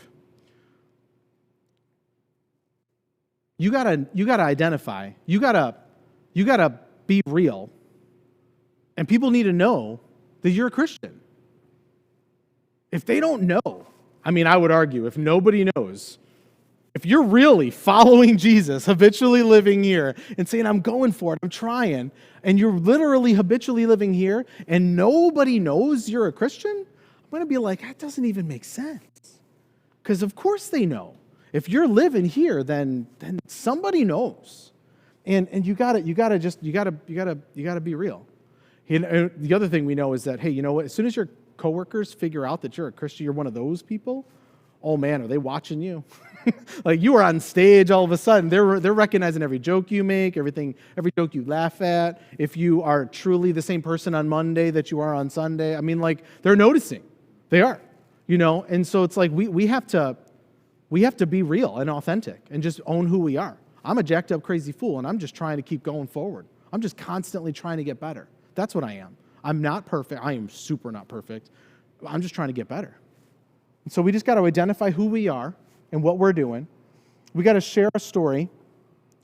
You got to identify. You got to be real. And people need to know that you're a Christian. If they don't know, I mean, I would argue, if nobody knows, if you're really following Jesus, habitually living here, and saying, I'm going for it, I'm trying, and you're literally habitually living here, and nobody knows you're a Christian, I'm going to be like, that doesn't even make sense. Because of course they know. If you're living here, then somebody knows. And you gotta be real. And the other thing we know is that, hey, you know what? As soon as your coworkers figure out that you're a Christian, you're one of those people, oh man, are they watching you? Like you are on stage all of a sudden. They're recognizing every joke you make, every joke you laugh at. If you are truly the same person on Monday that you are on Sunday, I mean, like they're noticing. They are, And so it's like we have to be real and authentic and just own who we are. I'm a jacked up crazy fool, and I'm just trying to keep going forward. I'm just constantly trying to get better. That's what I am. I'm not perfect. I am super not perfect. I'm just trying to get better. And so we just got to identify who we are and what we're doing. We got to share a story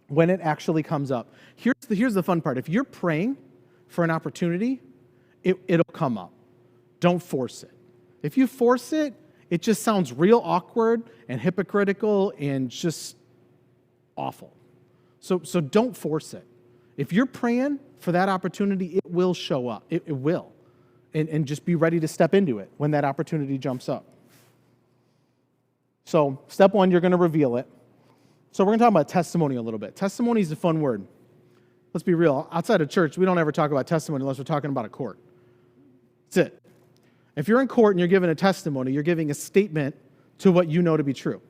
when it actually comes up. Here's the fun part. If you're praying for an opportunity, it'll come up. Don't force it. If you force it, it just sounds real awkward and hypocritical and just awful. So don't force it. If you're praying for that opportunity, it will show up. It will. And just be ready to step into it when that opportunity jumps up. So step one, you're going to reveal it. So we're going to talk about testimony a little bit. Testimony is a fun word. Let's be real. Outside of church, we don't ever talk about testimony unless we're talking about a court. That's it. If you're in court and you're giving a testimony, you're giving a statement to what you know to be true.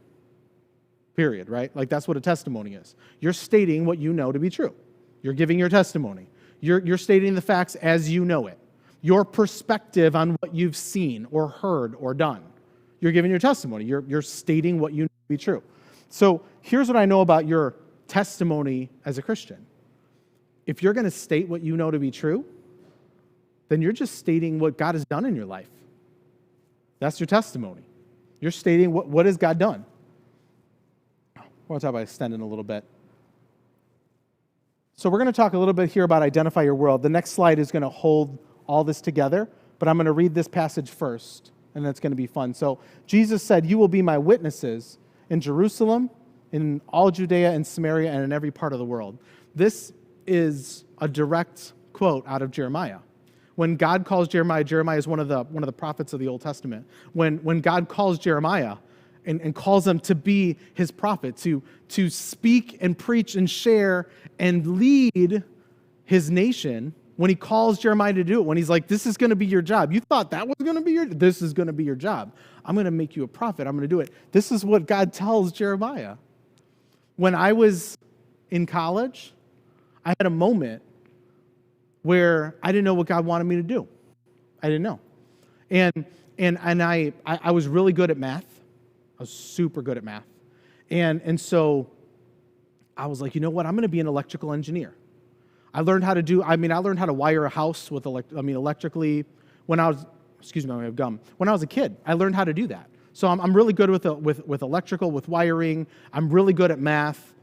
Period, right? Like that's what a testimony is. You're stating what you know to be true. You're giving your testimony. You're stating the facts as you know it. Your perspective on what you've seen or heard or done. You're giving your testimony. You're stating what you know to be true. So here's what I know about your testimony as a Christian. If you're going to state what you know to be true, then you're just stating what God has done in your life. That's your testimony. You're stating what has God done. I want to talk about extending a little bit. So we're going to talk a little bit here about identify your world. The next slide is going to hold all this together, but I'm going to read this passage first, and that's going to be fun. So Jesus said, you will be my witnesses in Jerusalem, in all Judea and Samaria, and in every part of the world. This is a direct quote out of Jeremiah. When God calls Jeremiah is one of the prophets of the Old Testament. When God calls Jeremiah and calls him to be his prophet, to speak and preach and share and lead his nation, when he calls Jeremiah to do it, when he's like, this is going to be your job. You thought that was going to be this is going to be your job. I'm going to make you a prophet. I'm going to do it. This is what God tells Jeremiah. When I was in college, I had a moment where I didn't know what God wanted me to do. I didn't know. And I was really good at math. I was super good at math. And so I was like, you know what? I'm going to be an electrical engineer. I learned how to wire a house with electrically when I was, I have gum. When I was a kid, I learned how to do that. So I'm really good with electrical, with wiring. I'm really good at math.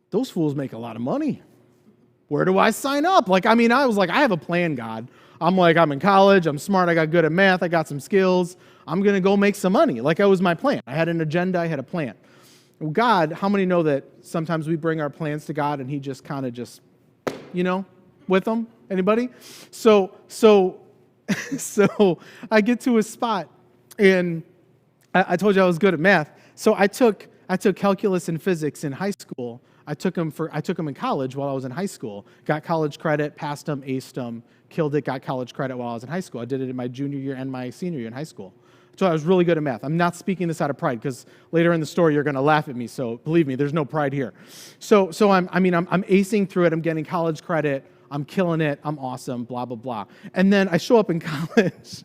Those fools make a lot of money. Where do I sign up? I was like, I have a plan, God. I'm in college, I'm smart, I got good at math, I got some skills. I'm going to go make some money. That was my plan. I had an agenda, I had a plan. Well, God, how many know that sometimes we bring our plans to God and he just kind of with them? Anybody? So I get to a spot, and I told you I was good at math. So I took calculus and physics in high school. I took them in college while I was in high school. Got college credit, passed them, aced them, killed it, got college credit while I was in high school. I did it in my junior year and my senior year in high school. So I was really good at math. I'm not speaking this out of pride because later in the story you're going to laugh at me. So believe me, there's no pride here. So I'm acing through it. I'm getting college credit. I'm killing it. I'm awesome. Blah blah blah. And then I show up in college.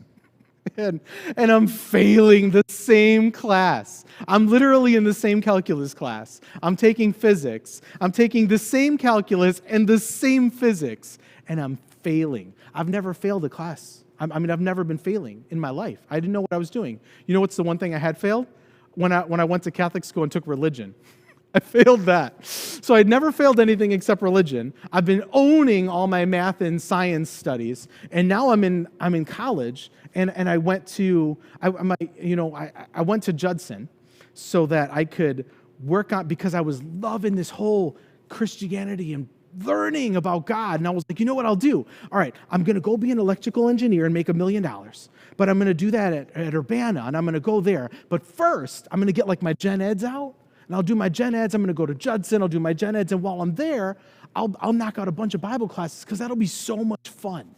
And I'm failing the same class. I'm literally in the same calculus class. I'm taking physics. I'm taking the same calculus and the same physics, and I'm failing. I've never failed a class. I've never been failing in my life. I didn't know what I was doing. You know what's the one thing I had failed? When I went to Catholic school and took religion. I failed that. So I'd never failed anything except religion. I've been owning all my math and science studies, and now I'm in college, and I went to I went to Judson so that I could work on, because I was loving this whole Christianity and learning about God, and I was like, you know what I'll do? All right, I'm going to go be an electrical engineer and make $1 million, but I'm going to do that at Urbana, and I'm going to go there. But first, I'm going to get like my gen eds out. And I'll do my gen eds. I'm going to go to Judson. I'll do my gen eds. And while I'm there, I'll knock out a bunch of Bible classes because that'll be so much fun.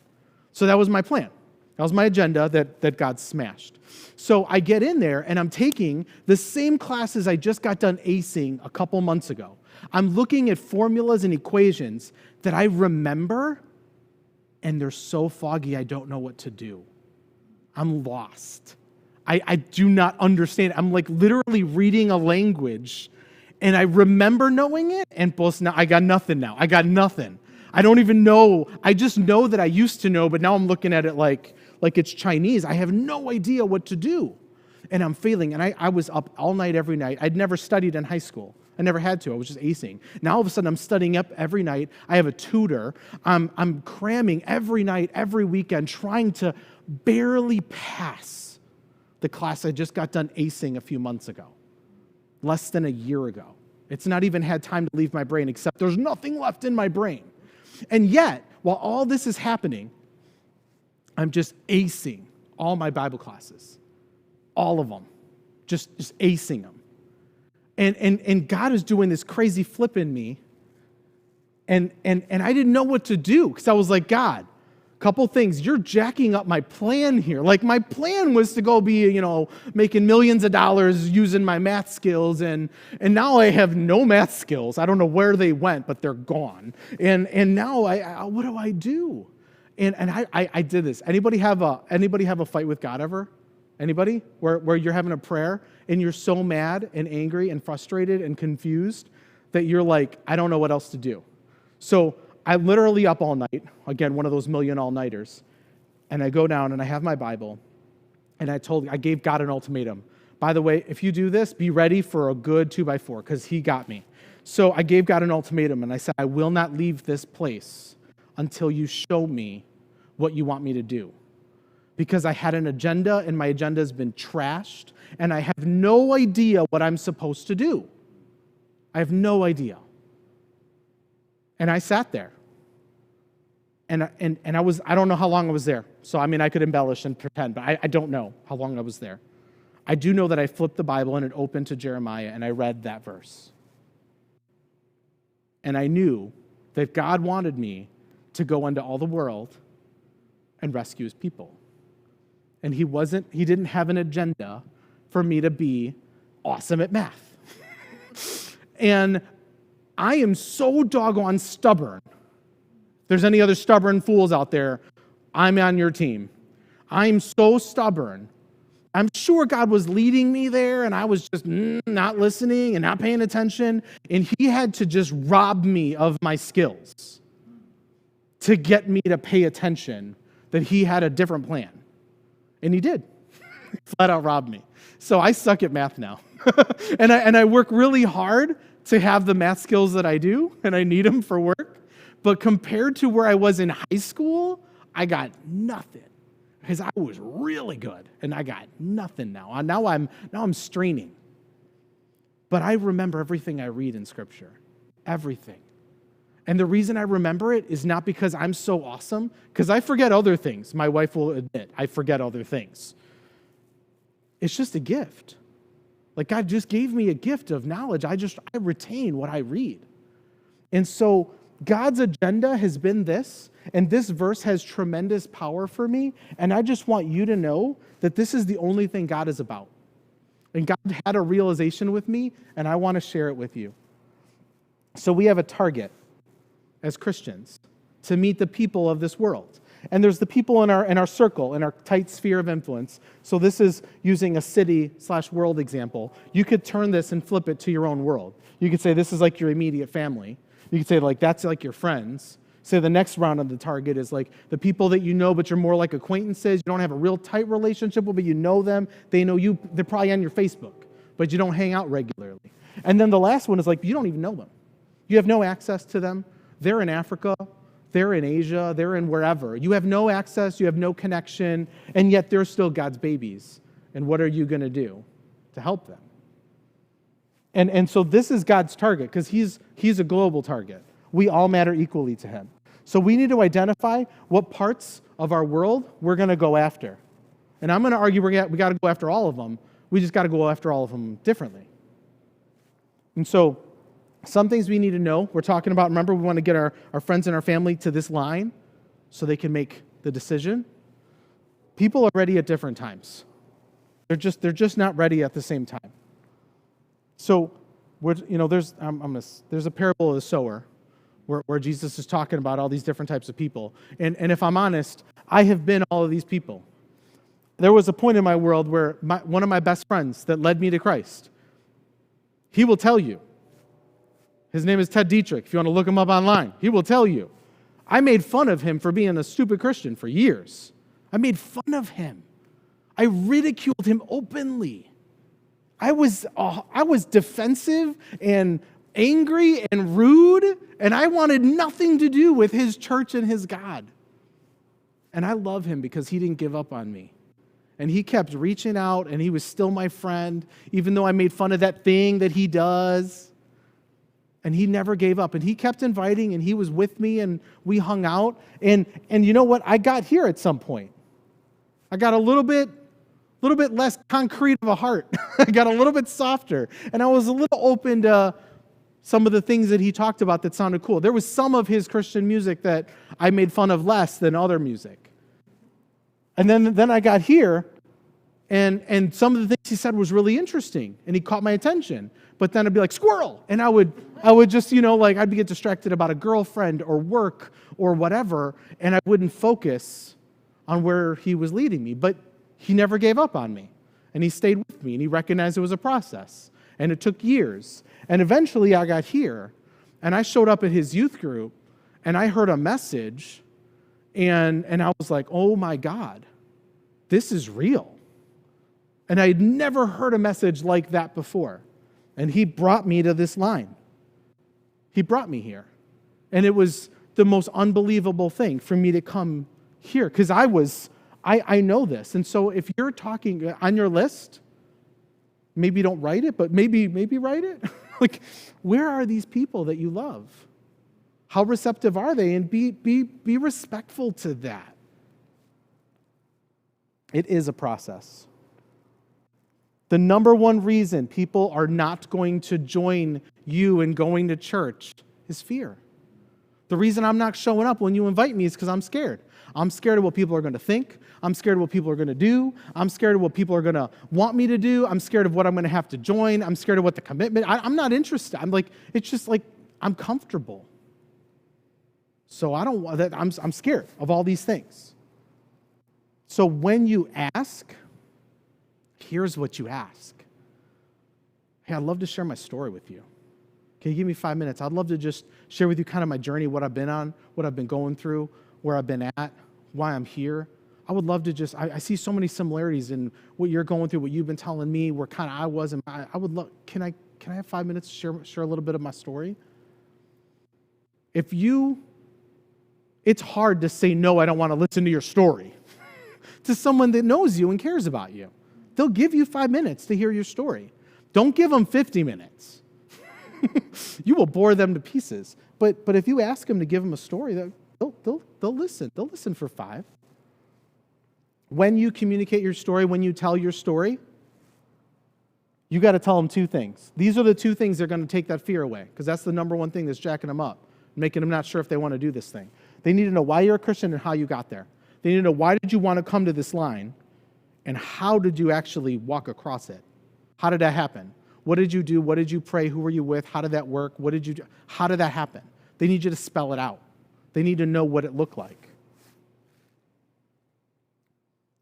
So that was my plan. That was my agenda that God smashed. So I get in there, and I'm taking the same classes I just got done acing a couple months ago. I'm looking at formulas and equations that I remember, and they're so foggy I don't know what to do. I'm lost. I do not understand. I'm like literally reading a language, and I remember knowing it, and now I got nothing now. I got nothing. I don't even know. I just know that I used to know, but now I'm looking at it like it's Chinese. I have no idea what to do, and I'm failing. And I was up all night, every night. I'd never studied in high school. I never had to. I was just acing. Now all of a sudden I'm studying up every night. I have a tutor. I'm cramming every night, every weekend, trying to barely pass the class I just got done acing a few months ago, less than a year ago. It's not even had time to leave my brain, except there's nothing left in my brain. And yet, while all this is happening, I'm just acing all my Bible classes, all of them, just acing them. And God is doing this crazy flip in me, and I didn't know what to do, because I was like, God, couple things, you're jacking up my plan here. Like, my plan was to go be, making millions of dollars using my math skills, and now I have no math skills. I don't know where they went, but they're gone. And now what do I do? And I did this. Anybody have a fight with God ever? Anybody? Where you're having a prayer and you're so mad and angry and frustrated and confused that you're like, I don't know what else to do. So I'm literally up all night, again, one of those million all-nighters, and I go down and I have my Bible, and I gave God an ultimatum. By the way, if you do this, be ready for a good 2x4, because he got me. So I gave God an ultimatum, and I said, I will not leave this place until you show me what you want me to do. Because I had an agenda, and my agenda has been trashed, and I have no idea what I'm supposed to do. I have no idea. And I sat there. And I don't know how long I was there. So, I could embellish and pretend, but I don't know how long I was there. I do know that I flipped the Bible and it opened to Jeremiah, and I read that verse. And I knew that God wanted me to go into all the world and rescue his people. And he didn't have an agenda for me to be awesome at math. And I am so doggone stubborn. If there's any other stubborn fools out there, I'm on your team. I'm so stubborn. I'm sure God was leading me there, and I was just not listening and not paying attention, and he had to just rob me of my skills to get me to pay attention that he had a different plan. And he did. Flat out robbed me. So I suck at math now. and I work really hard to have the math skills that I do, and I need them for work. But compared to where I was in high school, I got nothing, because I was really good, and I got nothing now. Now I'm straining. But I remember everything I read in Scripture, everything. And the reason I remember it is not because I'm so awesome, because I forget other things. My wife will admit I forget other things. It's just a gift. Like, God just gave me a gift of knowledge. I retain what I read. And so God's agenda has been this, and this verse has tremendous power for me, and I just want you to know that this is the only thing God is about. And God had a realization with me, and I want to share it with you. So we have a target as Christians to meet the people of this world. And there's the people in our circle, in our tight sphere of influence. So this is using a city/world example. You could turn this and flip it to your own world. You could say this is like your immediate family. You could say like that's like your friends. Say the next round of the target is like the people that you know, but you're more like acquaintances. You don't have a real tight relationship with, but you know them. They know you. They're probably on your Facebook, but you don't hang out regularly. And then the last one is like you don't even know them. You have no access to them. They're in Africa. They're in Asia. They're in wherever. You have no access. You have no connection. And yet they're still God's babies. And what are you going to do to help them? And so this is God's target because he's a global target. We all matter equally to him. So we need to identify what parts of our world we're going to go after. And I'm going to argue we got to go after all of them. We just got to go after all of them differently. And so some things we need to know. We're talking about, remember, we want to get our friends and our family to this line so they can make the decision. People are ready at different times. They're just not ready at the same time. So, there's a parable of the sower where Jesus is talking about all these different types of people. And if I'm honest, I have been all of these people. There was a point in my world where one of my best friends that led me to Christ, he will tell you. His name is Ted Dietrich. If you want to look him up online, he will tell you. I made fun of him for being a stupid Christian for years. I made fun of him. I ridiculed him openly. I was defensive and angry and rude, and I wanted nothing to do with his church and his God. And I love him because he didn't give up on me. And he kept reaching out, and he was still my friend, even though I made fun of that thing that he does. And he never gave up. And he kept inviting, and he was with me, and we hung out. And you know what? I got here at some point. I got a little bit less concrete of a heart. I got a little bit softer. And I was a little open to some of the things that he talked about that sounded cool. There was some of his Christian music that I made fun of less than other music. And then I got here, and some of the things he said was really interesting, and he caught my attention. But then I'd be like, squirrel! And I would just, I'd get distracted about a girlfriend or work or whatever, and I wouldn't focus on where he was leading me. But he never gave up on me, and he stayed with me, and he recognized it was a process, and it took years. And eventually I got here, and I showed up at his youth group, and I heard a message, and I was like, oh my God, this is real. And I had never heard a message like that before. And he brought me to this line. He brought me here. And it was the most unbelievable thing for me to come here, because I know this. And so if you're talking on your list, maybe don't write it, but maybe write it. Like, where are these people that you love? How receptive are they? And be respectful to that. It is a process. The number one reason people are not going to join you in going to church is fear. The reason I'm not showing up when you invite me is because I'm scared. I'm scared of what people are going to think. I'm scared of what people are going to do. I'm scared of what people are going to want me to do. I'm scared of what I'm going to have to join. I'm scared of what the commitment. I'm not interested. It's just like I'm comfortable. So I don't want that. I'm scared of all these things. So when you ask, here's what you ask. Hey, I'd love to share my story with you. Can you give me 5 minutes? I'd love to just share with you kind of my journey, what I've been on, what I've been going through, where I've been at, why I'm here. I would love to I see so many similarities in what you're going through, what you've been telling me, where kind of I was, and I would love, can I have 5 minutes to share a little bit of my story? It's hard to say, no, I don't want to listen to your story to someone that knows you and cares about you. They'll give you 5 minutes to hear your story. Don't give them 50 minutes. You will bore them to pieces. But if you ask them to give them a story, they'll listen. They'll listen for 5. When you communicate your story, when you tell your story, You got to tell them two things. These are the two things that are going to take that fear away, because that's the number one thing that's jacking them up, making them not sure if they want to do this thing. They need to know why you're a Christian and how you got there. They need to know why did you want to come to this line, and how did you actually walk across it? How did that happen? What did you do? What did you pray? Who were you with? How did that work? What did you do? How did that happen? They need you to spell it out. They need to know what it looked like.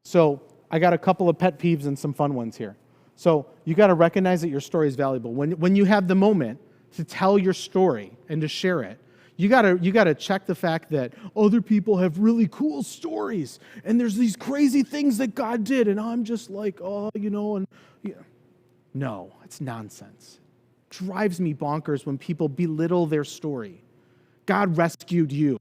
So I got a couple of pet peeves and some fun ones here. So you got to recognize that your story is valuable. When you have the moment to tell your story and to share it, you got to check the fact that other people have really cool stories and there's these crazy things that God did and I'm just like, No, it's nonsense. It drives me bonkers when people belittle their story. God rescued you.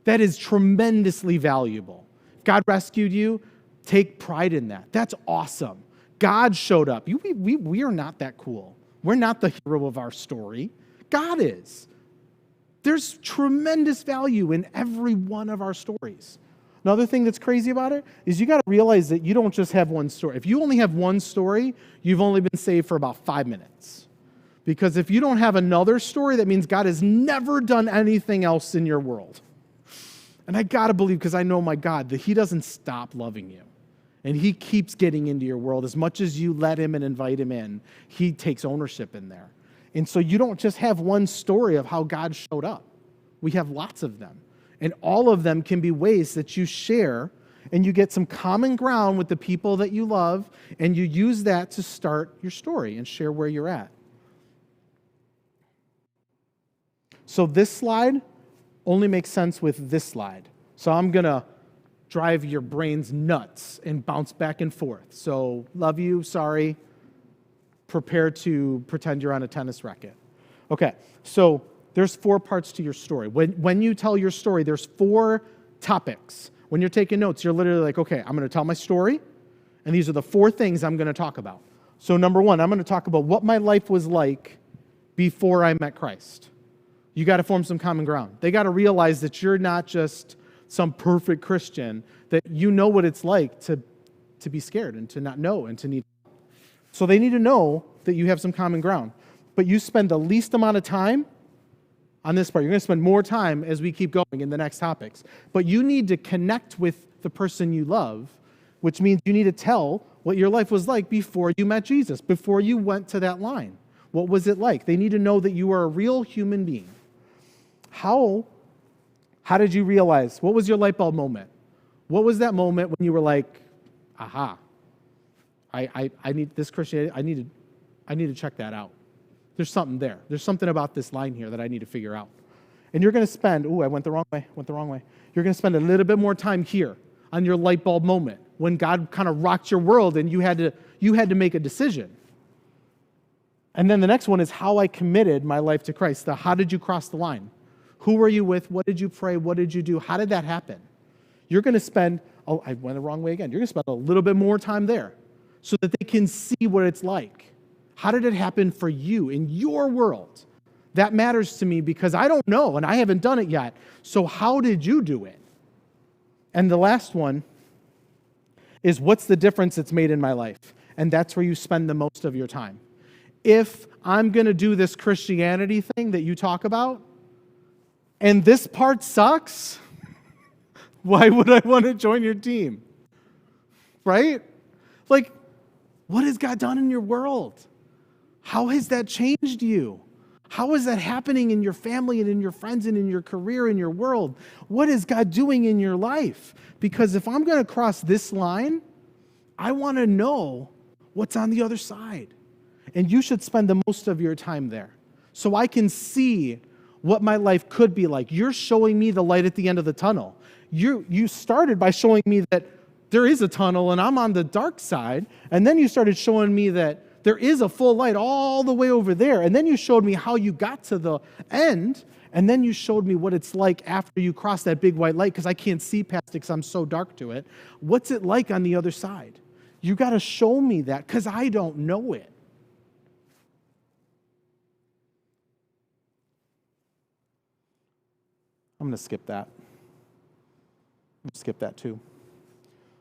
That is tremendously valuable. If God rescued you, take pride in that. That's awesome. God showed up. We are not that cool. We're not the hero of our story. God is. There's tremendous value in every one of our stories. Another thing that's crazy about it is you got to realize that you don't just have one story. If you only have one story, you've only been saved for about 5 minutes. Because if you don't have another story, that means God has never done anything else in your world. And I got to believe, because I know my God, that He doesn't stop loving you. And He keeps getting into your world. As much as you let Him and invite Him in, He takes ownership in there. And so you don't just have one story of how God showed up. We have lots of them. And all of them can be ways that you share and you get some common ground with the people that you love, and you use that to start your story and share where you're at. So this slide only makes sense with this slide. So I'm going to drive your brains nuts and bounce back and forth. So love you, sorry. Prepare to pretend you're on a tennis racket. Okay, so there's 4 parts to your story. When you tell your story, there's 4 topics. When you're taking notes, you're literally like, okay, I'm going to tell my story, and these are the 4 things I'm going to talk about. So number 1, I'm going to talk about what my life was like before I met Christ. You got to form some common ground. They got to realize that you're not just some perfect Christian, that you know what it's like to be scared and to not know and to need. So they need to know that you have some common ground. But you spend the least amount of time on this part. You're going to spend more time as we keep going in the next topics. But you need to connect with the person you love, which means you need to tell what your life was like before you met Jesus, before you went to that line. What was it like? They need to know that you are a real human being. How did you realize? What was your light bulb moment? What was that moment when you were like, aha, I need this Christianity, I need to check that out. There's something there. There's something about this line here that I need to figure out. And you're going to spend, I went the wrong way. You're going to spend a little bit more time here on your light bulb moment when God kind of rocked your world and you had to make a decision. And then the next one is how I committed my life to Christ. How did you cross the line? Who were you with? What did you pray? What did you do? How did that happen? You're going to spend, I went the wrong way again. You're going to spend a little bit more time there so that they can see what it's like. How did it happen for you in your world? That matters to me because I don't know and I haven't done it yet. So how did you do it? And the last one is what's the difference it's made in my life? And that's where you spend the most of your time. If I'm going to do this Christianity thing that you talk about, and this part sucks, why would I want to join your team? Right? Like, what has God done in your world? How has that changed you? How is that happening in your family and in your friends and in your career and your world? What is God doing in your life? Because if I'm going to cross this line, I want to know what's on the other side. And you should spend the most of your time there so I can see what my life could be like. You're showing me the light at the end of the tunnel. You started by showing me that there is a tunnel and I'm on the dark side, and then you started showing me that there is a full light all the way over there, and then you showed me how you got to the end, and then you showed me what it's like after you cross that big white light, because I can't see past it because I'm so dark to it. What's it like on the other side? You got to show me that because I don't know it. I'm going to skip that. I'm going to skip that too.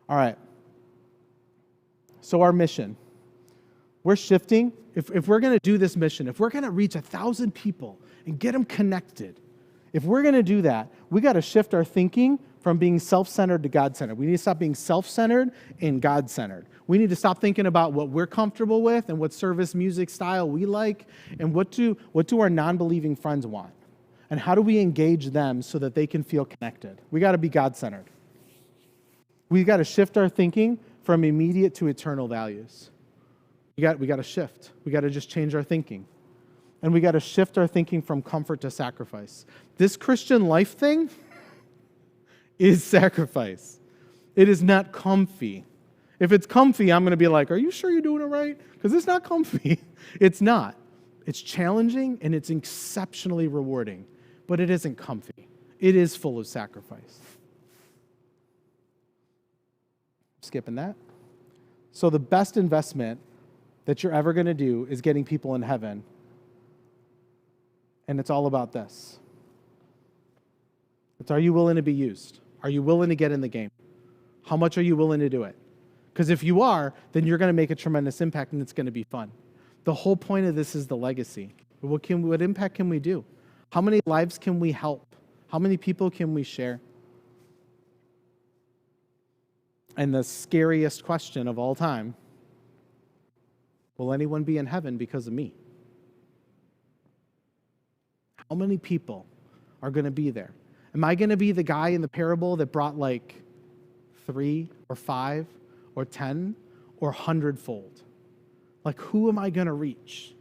All right. So our mission. we're shifting. If we're going to do this mission, if we're going to reach 1,000 people and get them connected, if we're going to do that, we got to shift our thinking from being self-centered to God-centered. We need to stop being self-centered and God-centered. We need to stop thinking about what we're comfortable with and what service music style we like, and what do our non-believing friends want, and how do we engage them so that they can feel connected. We got to be God-centered. We got to shift our thinking from immediate to eternal values. We got to shift. We got to just change our thinking. And we got to shift our thinking from comfort to sacrifice. This Christian life thing is sacrifice. It is not comfy. If it's comfy, I'm going to be like, are you sure you're doing it right? Because it's not comfy. It's not. It's challenging and it's exceptionally rewarding, but it isn't comfy. It is full of sacrifice. Skipping that. So the best investment that you're ever going to do is getting people in heaven. And it's all about this. It's, are you willing to be used? Are you willing to get in the game? How much are you willing to do it? Because if you are, then you're going to make a tremendous impact and it's going to be fun. The whole point of this is the legacy. What impact can we do? How many lives can we help? How many people can we share? And the scariest question of all time, will anyone be in heaven because of me? How many people are going to be there? Am I going to be the guy in the parable that brought like 3 or 5 or 10 or 100-fold? Like, who am I going to reach?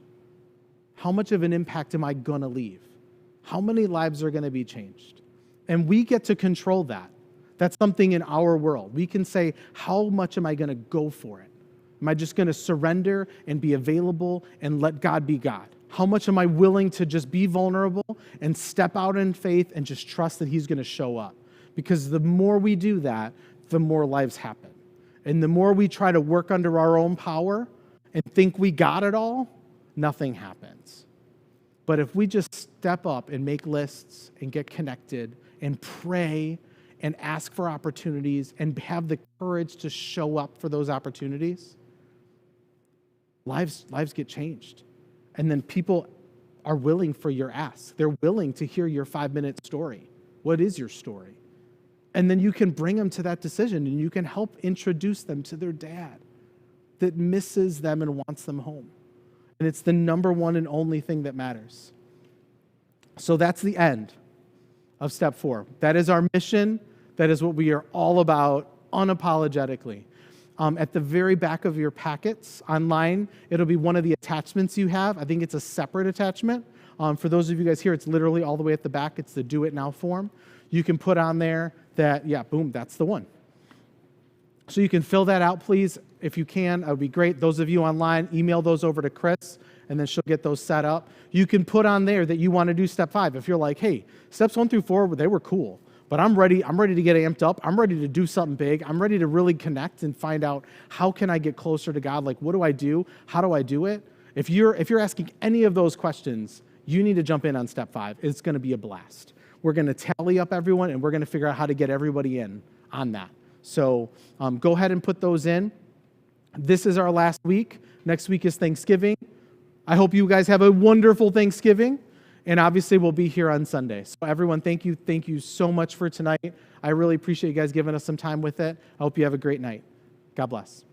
How much of an impact am I going to leave? How many lives are going to be changed? And we get to control that. That's something in our world. We can say, how much am I going to go for it? Am I just going to surrender and be available and let God be God? How much am I willing to just be vulnerable and step out in faith and just trust that He's going to show up? Because the more we do that, the more lives happen. And the more we try to work under our own power and think we got it all, nothing happens. But if we just step up and make lists and get connected and pray and ask for opportunities and have the courage to show up for those opportunities, lives get changed. And then people are willing for your ask. They're willing to hear your 5-minute story. What is your story? And then you can bring them to that decision and you can help introduce them to their dad that misses them and wants them home. And it's the number one and only thing that matters. So that's the end of step 4. That is our mission. That is what we are all about unapologetically. At the very back of your packets online, it'll be one of the attachments you have. I think it's a separate attachment. For those of you guys here, it's literally all the way at the back. It's the Do It Now form. You can put on there that, yeah, boom, that's the one. So you can fill that out, please, if you can. That would be great. Those of you online, email those over to Chris, and then she'll get those set up. You can put on there that you want to do step 5. If you're like, hey, steps 1 through 4, they were cool, but I'm ready to get amped up. I'm ready to do something big. I'm ready to really connect and find out, how can I get closer to God? Like, what do I do? How do I do it? If you're asking any of those questions, you need to jump in on step 5. It's going to be a blast. We're going to tally up everyone, and we're going to figure out how to get everybody in on that. So go ahead and put those in. This is our last week. Next week is Thanksgiving. I hope you guys have a wonderful Thanksgiving. And obviously, we'll be here on Sunday. So everyone, thank you. Thank you so much for tonight. I really appreciate you guys giving us some time with it. I hope you have a great night. God bless.